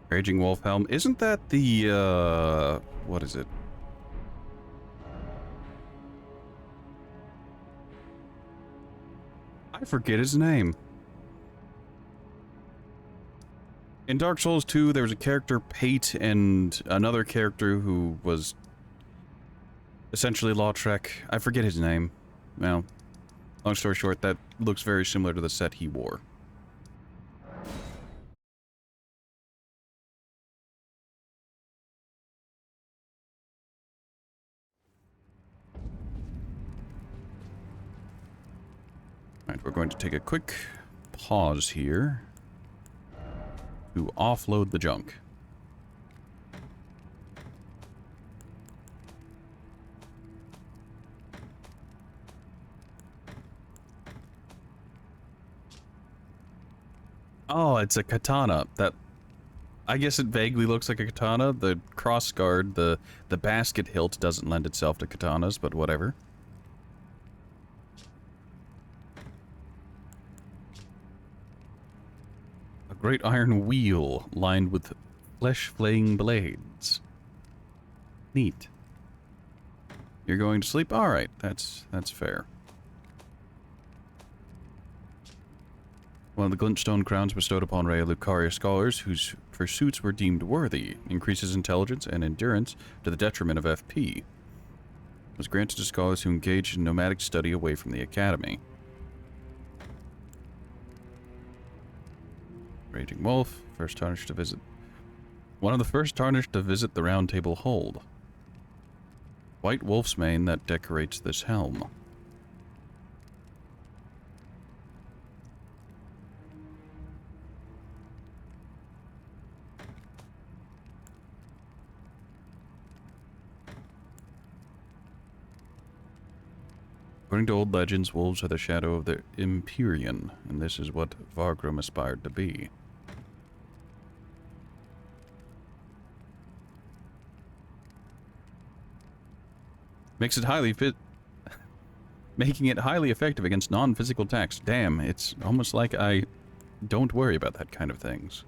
Raging Wolf Helm. Isn't that the, what is it? I forget his name. In Dark Souls 2, there was a character, Pate, and another character who was essentially Lautrec. I forget his name. Well, long story short, that looks very similar to the set he wore. Alright, we're going to take a quick pause here to offload the junk. Oh, it's a katana. That, I guess it vaguely looks like a katana. The crossguard, the basket hilt doesn't lend itself to katanas, but whatever. A great iron wheel lined with flesh-flaying blades. Neat. You're going to sleep? Alright, that's fair. One of the glintstone crowns bestowed upon Raya Lucaria scholars whose pursuits were deemed worthy increases intelligence and endurance to the detriment of FP. Was granted to scholars who engaged in nomadic study away from the academy. Raging Wolf, first Tarnished to visit. One of the first Tarnished to visit the Round Table Hold. White wolf's mane that decorates this helm. According to old legends, wolves are the shadow of the Empyrean, and this is what Vargrim aspired to be. Makes it highly making it highly effective against non-physical attacks. Damn, it's almost like I don't worry about that kind of things.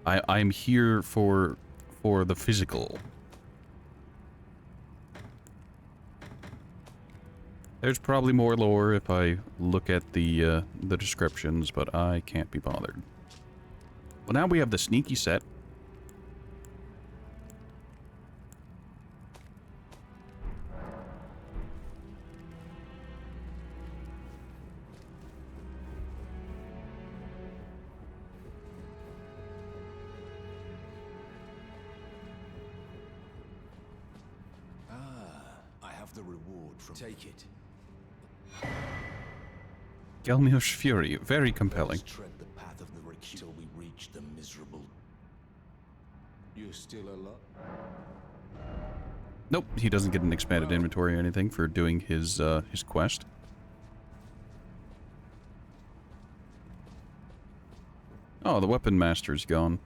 I'm here for the physical. There's probably more lore if I look at the descriptions, but I can't be bothered. Well, now we have the sneaky set. I have the reward from... Take it. Gelmir's Fury, very compelling. Tread the path of the recuse till we reach the miserable... You're still alive? Nope, he doesn't get an expanded inventory or anything for doing his quest. Oh, the Weapon Master's gone.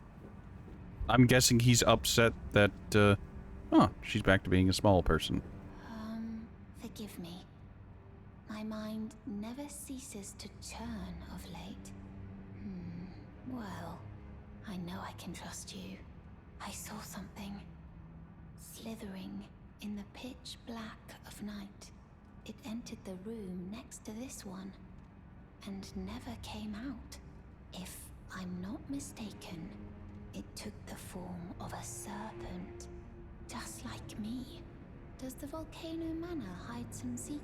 I'm guessing he's upset that, oh, she's back to being a small person. Forgive me. My mind never ceases to churn of late. Well, I know I can trust you. I saw something slithering in the pitch black of night. It entered the room next to this one and never came out. If I'm not mistaken, it took the form of a serpent, just like me. Does the Volcano Manor hide some secret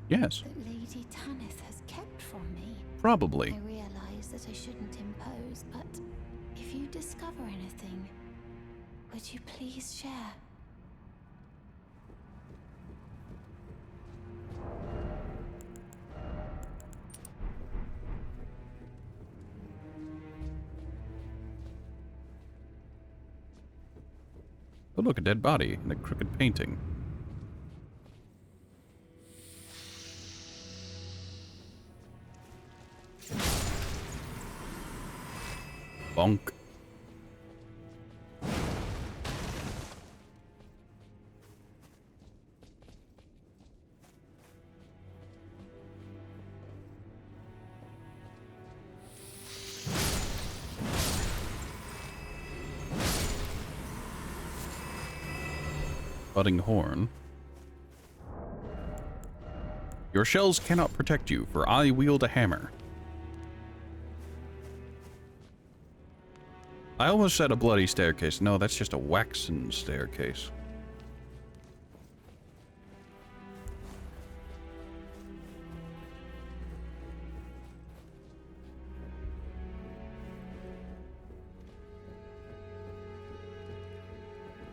Yes, that Lady Tanith has kept from me? probably. I realize that I shouldn't impose, but if you discover anything, would you please share? Oh, look, a dead body and a crooked painting. Bonk. Budding horn. Your shells cannot protect you, for I wield a hammer. I almost said a bloody staircase. No, that's just a waxen staircase.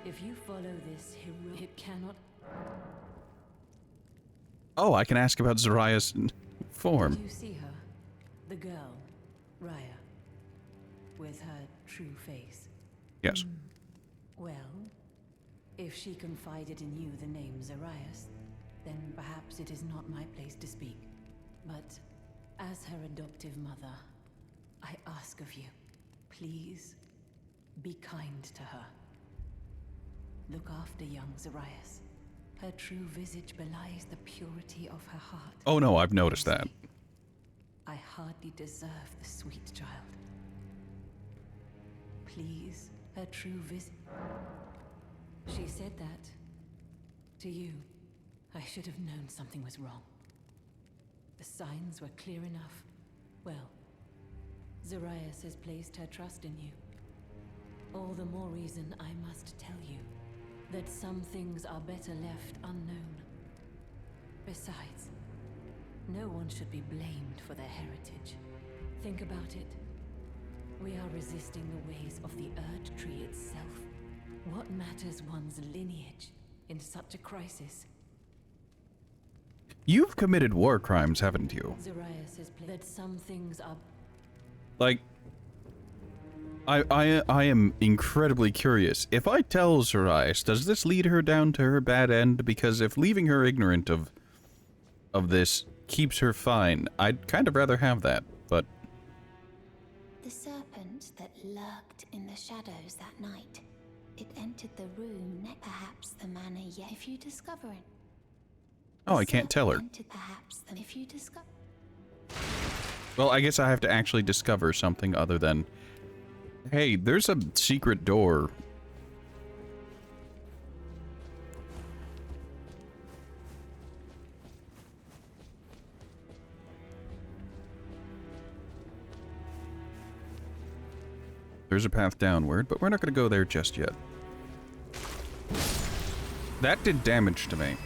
If you follow this hero, it cannot. Oh, I can ask about Zariah's form. Did you see her? The girl, Raya, with her true face. Yes. Well, if she confided in you the name Zarias, then perhaps it is not my place to speak. But as her adoptive mother, I ask of you, please be kind to her. Look after young Zarias. Her true visage belies the purity of her heart. Oh no, I've noticed that. I hardly deserve the sweet child. Please, her true visage. She said that to you. I should have known something was wrong. The signs were clear enough. Well, Zarias has placed her trust in you. All the more reason I must tell you that some things are better left unknown. Besides, no one should be blamed for their heritage. Think about it. We are resisting the ways of the Erd Tree itself. What matters one's lineage in such a crisis? You've committed war crimes, haven't you? Zarias has that some things are. Like, I am incredibly curious. If I tell Zarias, does this lead her down to her bad end? Because if leaving her ignorant of this keeps her fine, I'd kind of rather have that, but... The serpent that lurked in the shadows that night. It entered the room, perhaps the manor yet. If you discover it. Oh, I can't tell her. Perhaps if you discover. Well, I guess I have to actually discover something other than... Hey, there's a secret door. There's a path downward, but we're not going to go there just yet. That did damage to me.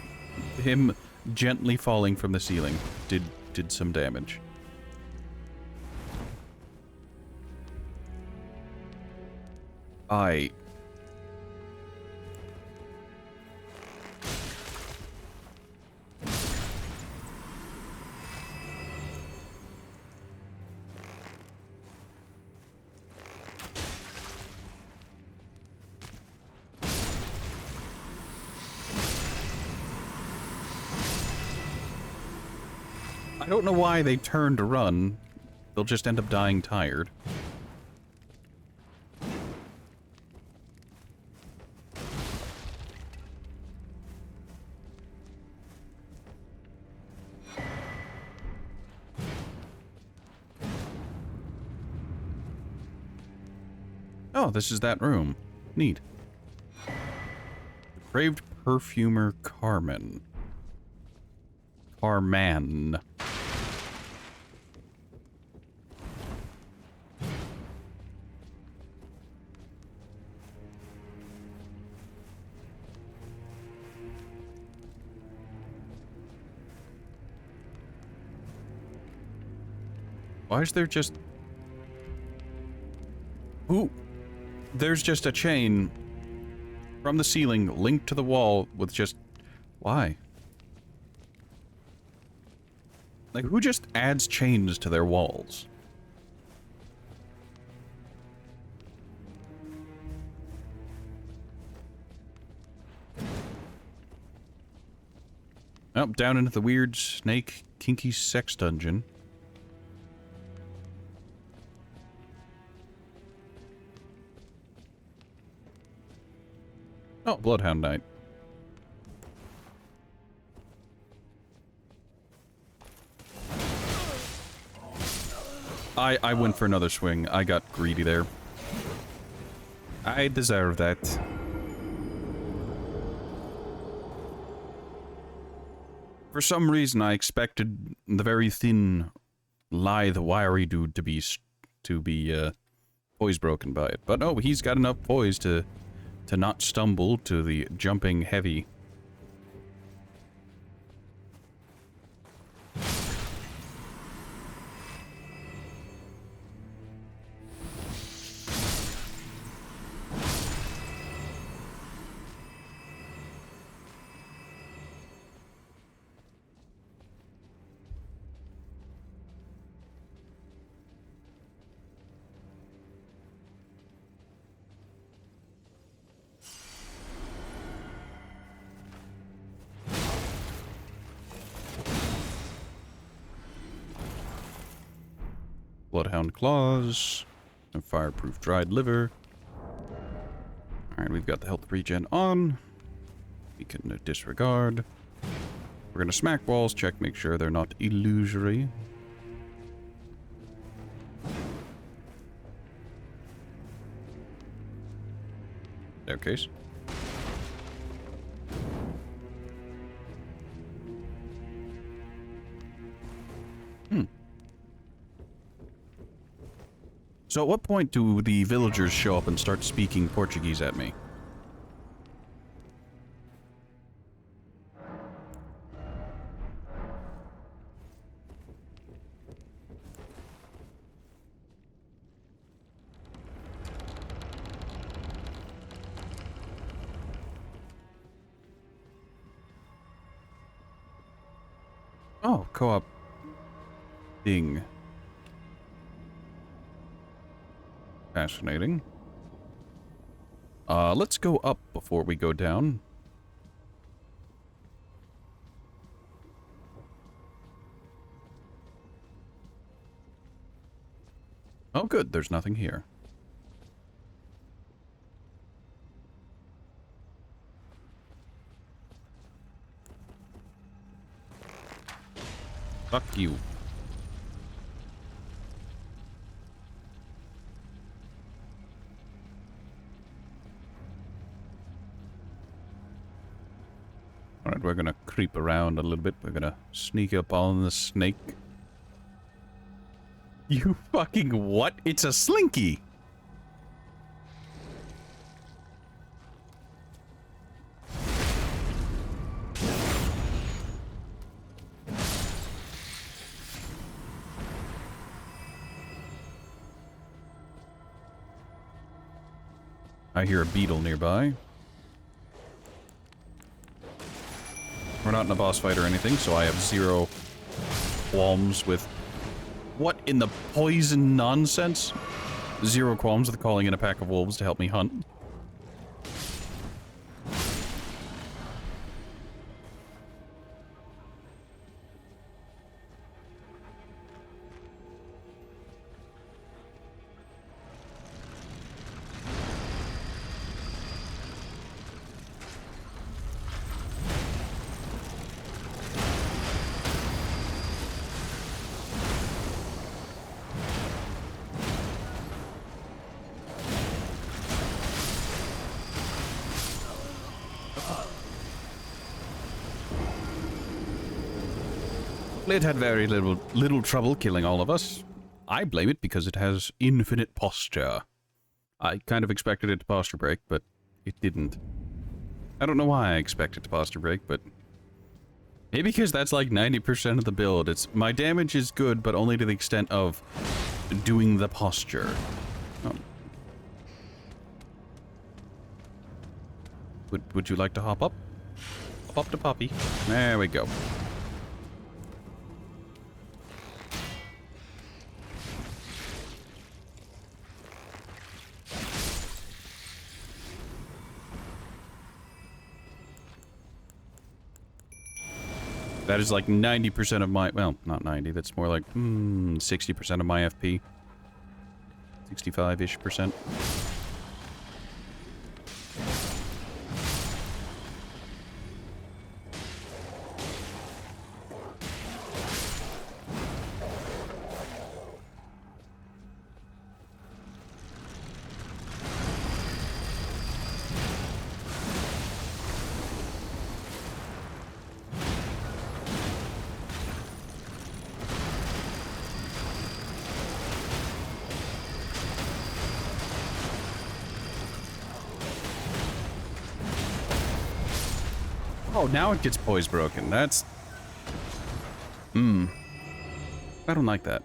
Him gently falling from the ceiling did some damage. I don't know why they turn to run. They'll just end up dying tired. Oh, this is that room. Neat. Depraved perfumer Carmen. Carman. Why is there just... Ooh. There's just a chain from the ceiling linked to the wall with just... Why? Like, who just adds chains to their walls? Oh, down into the weird snake kinky sex dungeon. Oh, Bloodhound Knight. I went for another swing. I got greedy there. I deserve that. For some reason, I expected the very thin, lithe, wiry dude to be poise broken by it. But no, he's got enough poise to not stumble to the jumping heavy. Bloodhound claws, and fireproof dried liver. Alright, we've got the health regen on. We can disregard. We're gonna smack walls, check, make sure they're not illusory. Staircase. So at what point do the villagers show up and start speaking Portuguese at me? Oh, co-op thing. Fascinating. Let's go up before we go down. Oh, good. There's nothing here. Fuck you. Alright, we're gonna creep around a little bit. We're gonna sneak up on the snake. You fucking what? It's a slinky! I hear a beetle nearby. We're not in a boss fight or anything, so I have zero qualms with... What in the poison nonsense? Zero qualms with calling in a pack of wolves to help me hunt. It had very little trouble killing all of us. I blame it because it has infinite posture. I kind of expected it to posture break, but it didn't. I don't know why I expected to posture break, but Maybe because that's like 90% of the build. It's my damage is good, but only to the extent of doing the posture. Oh. Would you like to hop up? Hop up to Poppy. There we go. That is like 90% of my, well, not 90, that's more like 60% of my FP. 65-ish percent. Oh, now it gets poise broken. That's... I don't like that.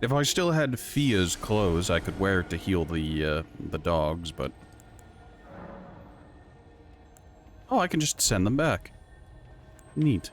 If I still had Fia's clothes, I could wear it to heal the dogs, but... Oh, I can just send them back. Neat.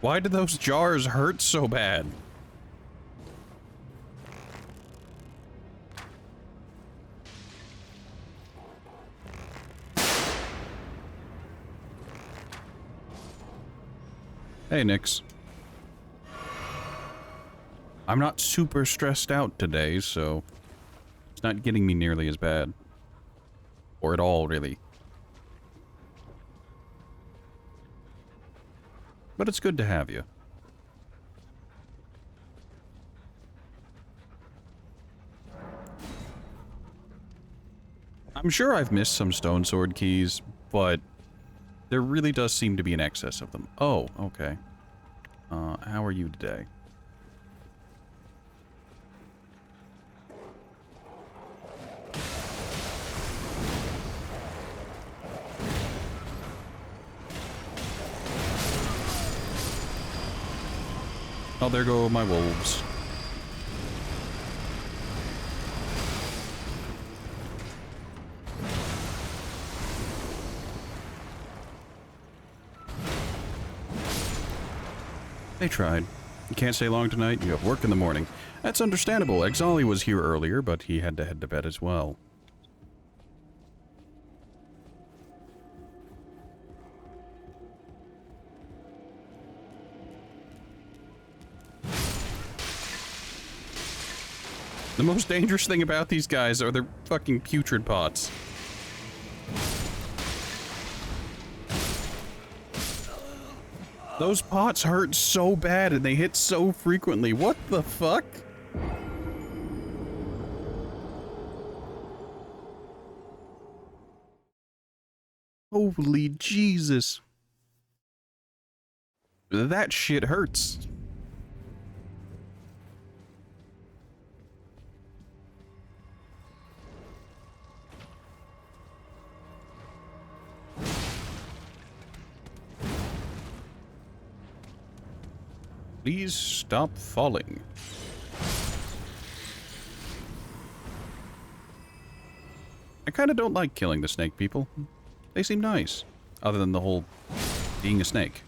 Why do those jars hurt so bad? Hey, Nix. I'm not super stressed out today, so it's not getting me nearly as bad. Or at all, really. But it's good to have you. I'm sure I've missed some stone sword keys, but there really does seem to be an excess of them. Oh, okay. How are you today? Oh, there go my wolves. They tried. You can't stay long tonight, you have work in the morning. That's understandable. Exali was here earlier, but he had to head to bed as well. The most dangerous thing about these guys are their fucking putrid pots. Those pots hurt so bad and they hit so frequently. What the fuck? Holy Jesus. That shit hurts. Please stop falling. I kind of don't like killing the snake people. They seem nice. Other than the whole being a snake.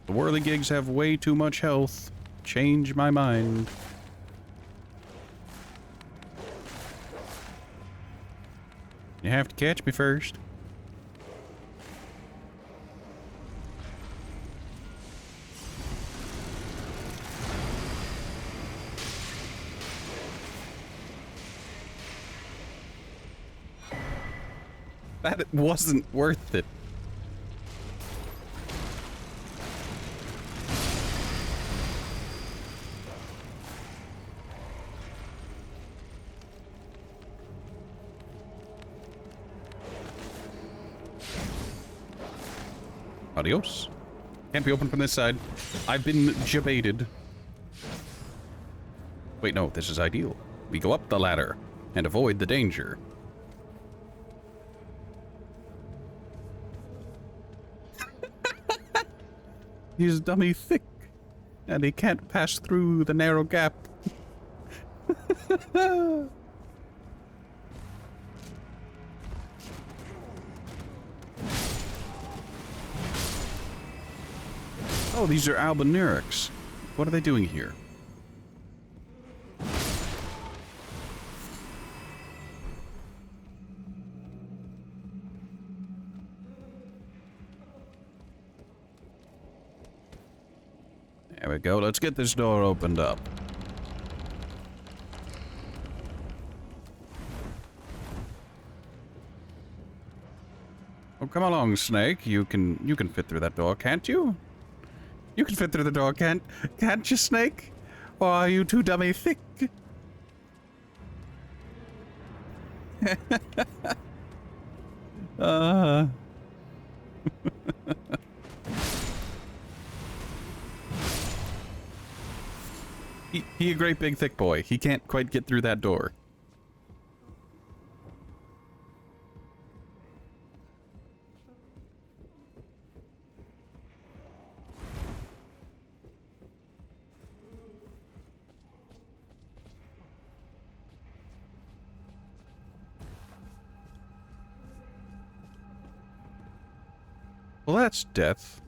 The whirligigs have way too much health. Change my mind. You have to catch me first. That wasn't worth it. Adios. Can't be opened from this side. I've been jebaited. Wait, no, this is ideal. We go up the ladder and avoid the danger. He's dummy thick, and he can't pass through the narrow gap. Oh, these are albinurics. What are they doing here? There we go. Let's get this door opened up. Oh, come along, Snake. You can fit through that door, can't you? You can fit through the door, can't you, Snake? Or are you too dummy thick? He a great big thick boy. He can't quite get through that door. Well, that's death.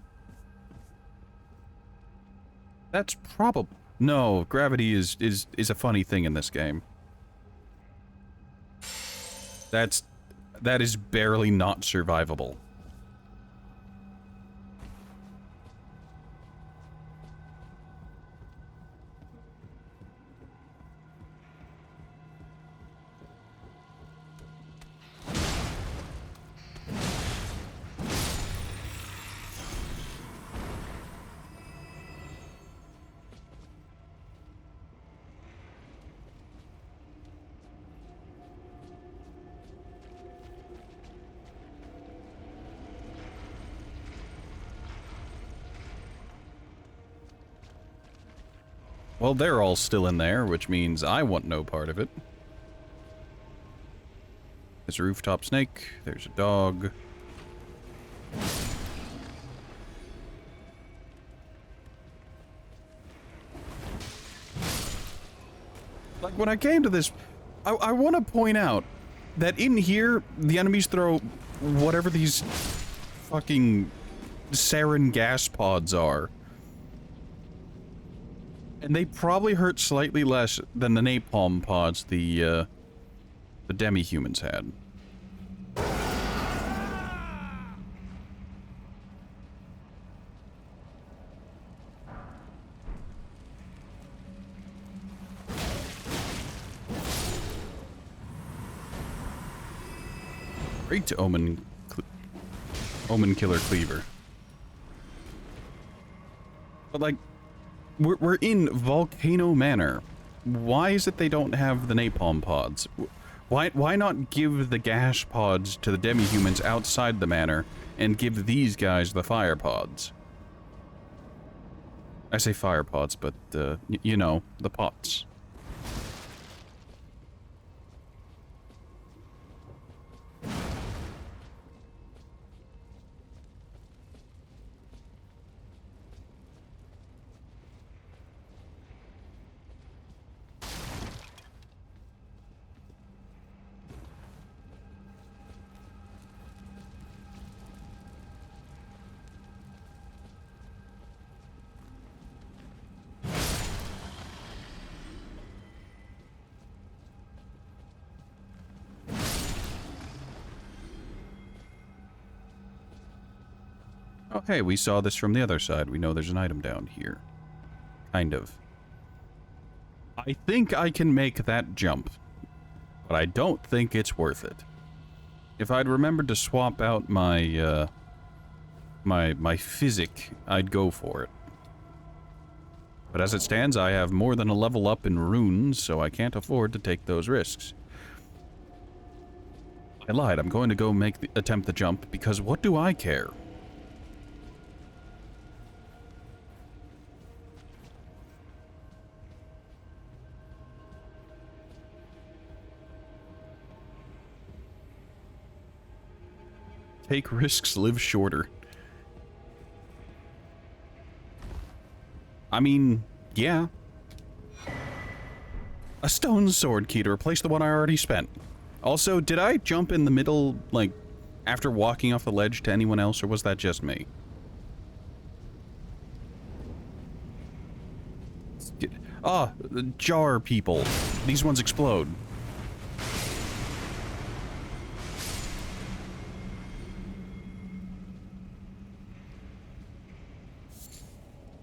That's probably... No, gravity is a funny thing in this game. That is barely not survivable. Well, they're all still in there, which means I want no part of it. There's a rooftop snake. There's a dog. Like, when I came to this, I want to point out that in here, the enemies throw whatever these fucking sarin gas pods are. And they probably hurt slightly less than the napalm pods the demi-humans had. Great Omen Killer Cleaver. But like, we're in Volcano Manor. Why is it they don't have the napalm pods? Why not give the gas pods to the demi-humans outside the manor and give these guys the fire pods? I say fire pods, but you know, the pots. Okay, we saw this from the other side. We know there's an item down here. Kind of. I think I can make that jump, but I don't think it's worth it. If I'd remembered to swap out my, my physic, I'd go for it. But as it stands, I have more than a level up in runes, so I can't afford to take those risks. I lied. I'm going to go attempt the jump, because what do I care? Take risks, live shorter. I mean, yeah. A stone sword key to replace the one I already spent. Also, did I jump in the middle, like, after walking off the ledge to anyone else, or was that just me? Ah, the jar people. These ones explode.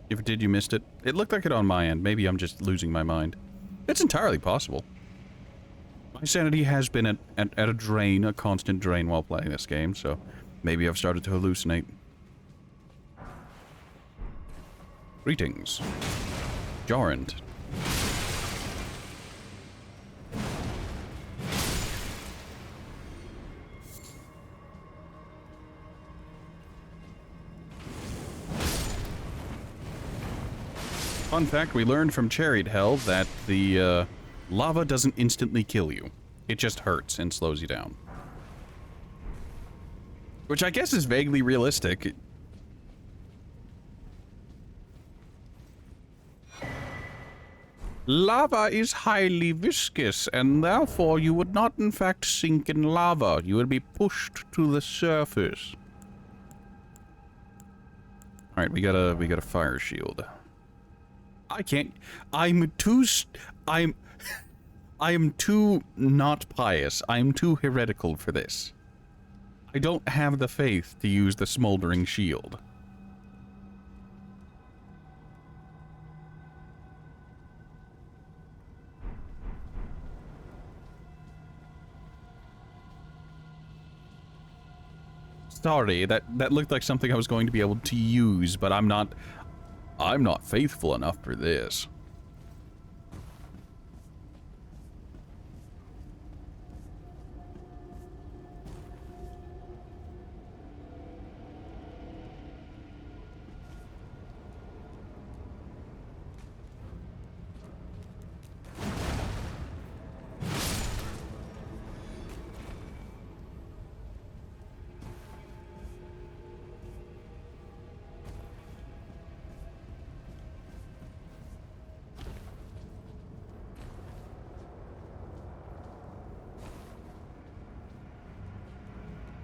If it did, you missed it. It looked like it on my end. Maybe I'm just losing my mind. It's entirely possible. My sanity has been at a drain, a constant drain while playing this game, so maybe I've started to hallucinate. Greetings. Jarrand. Fun fact, we learned from Chariot Hell that the lava doesn't instantly kill you. It just hurts and slows you down. Which I guess is vaguely realistic. Lava is highly viscous, and therefore you would not in fact sink in lava. You would be pushed to the surface. Alright, we got a fire shield. I can't. I am too not pious. I'm too heretical for this. I don't have the faith to use the smoldering shield. Sorry, that looked like something I was going to be able to use, but I'm not faithful enough for this.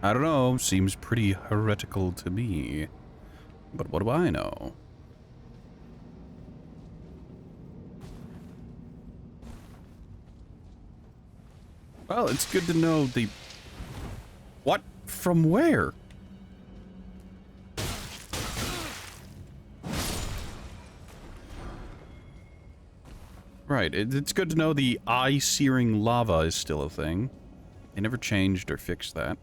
I don't know, seems pretty heretical to me. But what do I know? Well, it's good to know the... What? From where? Right, it's good to know the eye-searing lava is still a thing. They never changed or fixed that.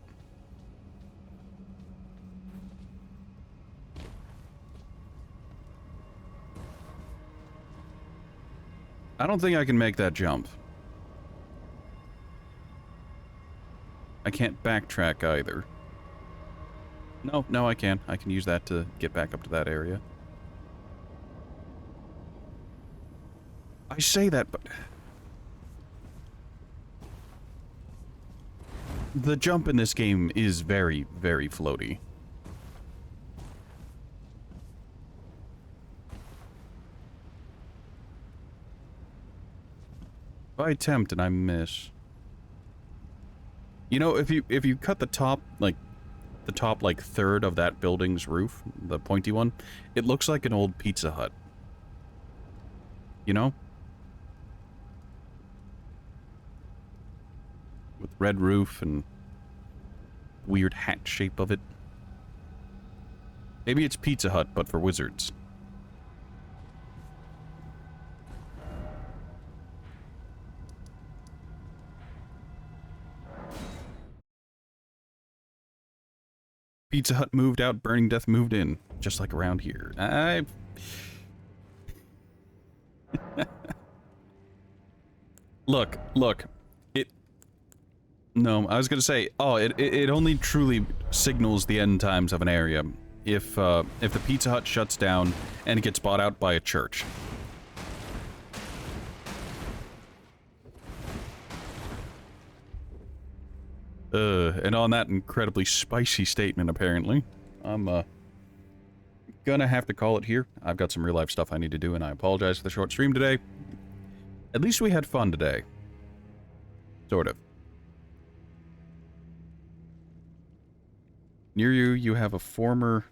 I don't think I can make that jump. I can't backtrack either. No, I can. I can use that to get back up to that area. I say that, but... the jump in this game is very, very floaty. If I attempt and I miss... You know, if you cut the top, like third of that building's roof, the pointy one, it looks like an old Pizza Hut. You know? With red roof and weird hat shape of it. Maybe it's Pizza Hut, but for wizards. Pizza Hut moved out, Burning Death moved in. Just like around here. Look. No, I was gonna say, it only truly signals the end times of an area if the Pizza Hut shuts down and it gets bought out by a church. And on that incredibly spicy statement, apparently, I'm, gonna have to call it here. I've got some real-life stuff I need to do, and I apologize for the short stream today. At least we had fun today. Sort of. Near you, you have a former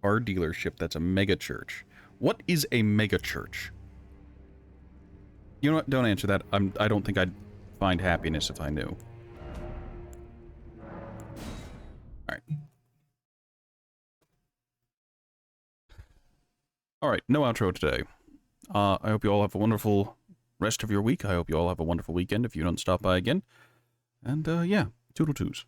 car dealership that's a mega church. What is a mega church? You know what? Don't answer that. I don't think I'd find happiness if I knew. Alright. Alright, no outro today. I hope you all have a wonderful rest of your week. I hope you all have a wonderful weekend if you don't stop by again. And, yeah, toodle-toos.